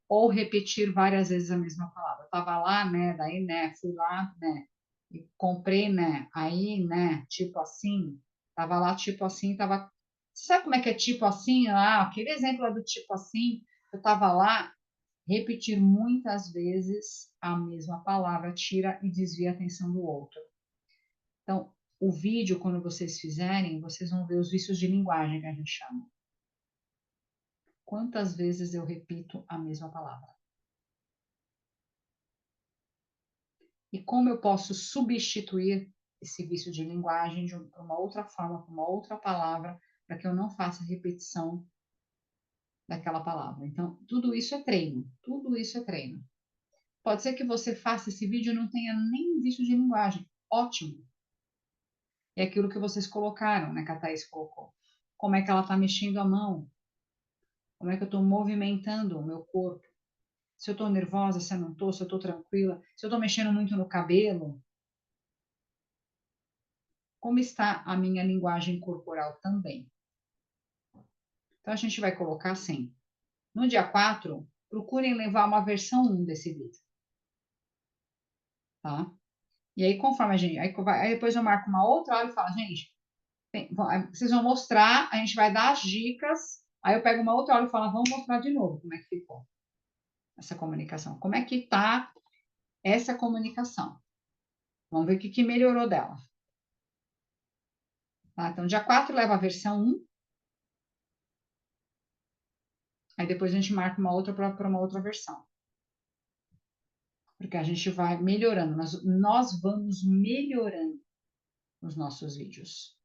[SPEAKER 1] Ou repetir várias vezes a mesma palavra. Eu estava lá, né? Daí, né? Fui lá, né? E comprei, né? Aí, né? Tipo assim. Estava lá, tipo assim, tava. Você sabe como é que é tipo assim? Aquele exemplo lá do tipo assim. Eu estava lá, repetir muitas vezes a mesma palavra tira e desvia a atenção do outro. Então, o vídeo, quando vocês fizerem, vocês vão ver os vícios de linguagem que a gente chama. Quantas vezes eu repito a mesma palavra? E como eu posso substituir esse vício de linguagem de uma outra forma, com uma outra palavra, para que eu não faça repetição daquela palavra. Então, tudo isso é treino. Tudo isso é treino. Pode ser que você faça esse vídeo e não tenha nem vício de linguagem. Ótimo. É aquilo que vocês colocaram, né, que a Thaís colocou. Como é que ela está mexendo a mão? Como é que eu estou movimentando o meu corpo? Se eu estou nervosa, se eu não estou, se eu estou tranquila, se eu estou mexendo muito no cabelo. Como está a minha linguagem corporal também? Então, a gente vai colocar assim. No dia 4, procurem levar uma versão 1 desse vídeo. Tá? E aí, conforme a gente... Aí depois eu marco uma outra hora e falo, gente, vocês vão mostrar, a gente vai dar as dicas, aí eu pego uma outra hora e falo, vamos mostrar de novo como é que ficou essa comunicação. Como é que está essa comunicação? Vamos ver o que melhorou dela. Tá? Então, dia 4 leva a versão 1. Aí depois a gente marca uma outra para uma outra versão. Porque a gente vai melhorando, nós vamos melhorando os nossos vídeos.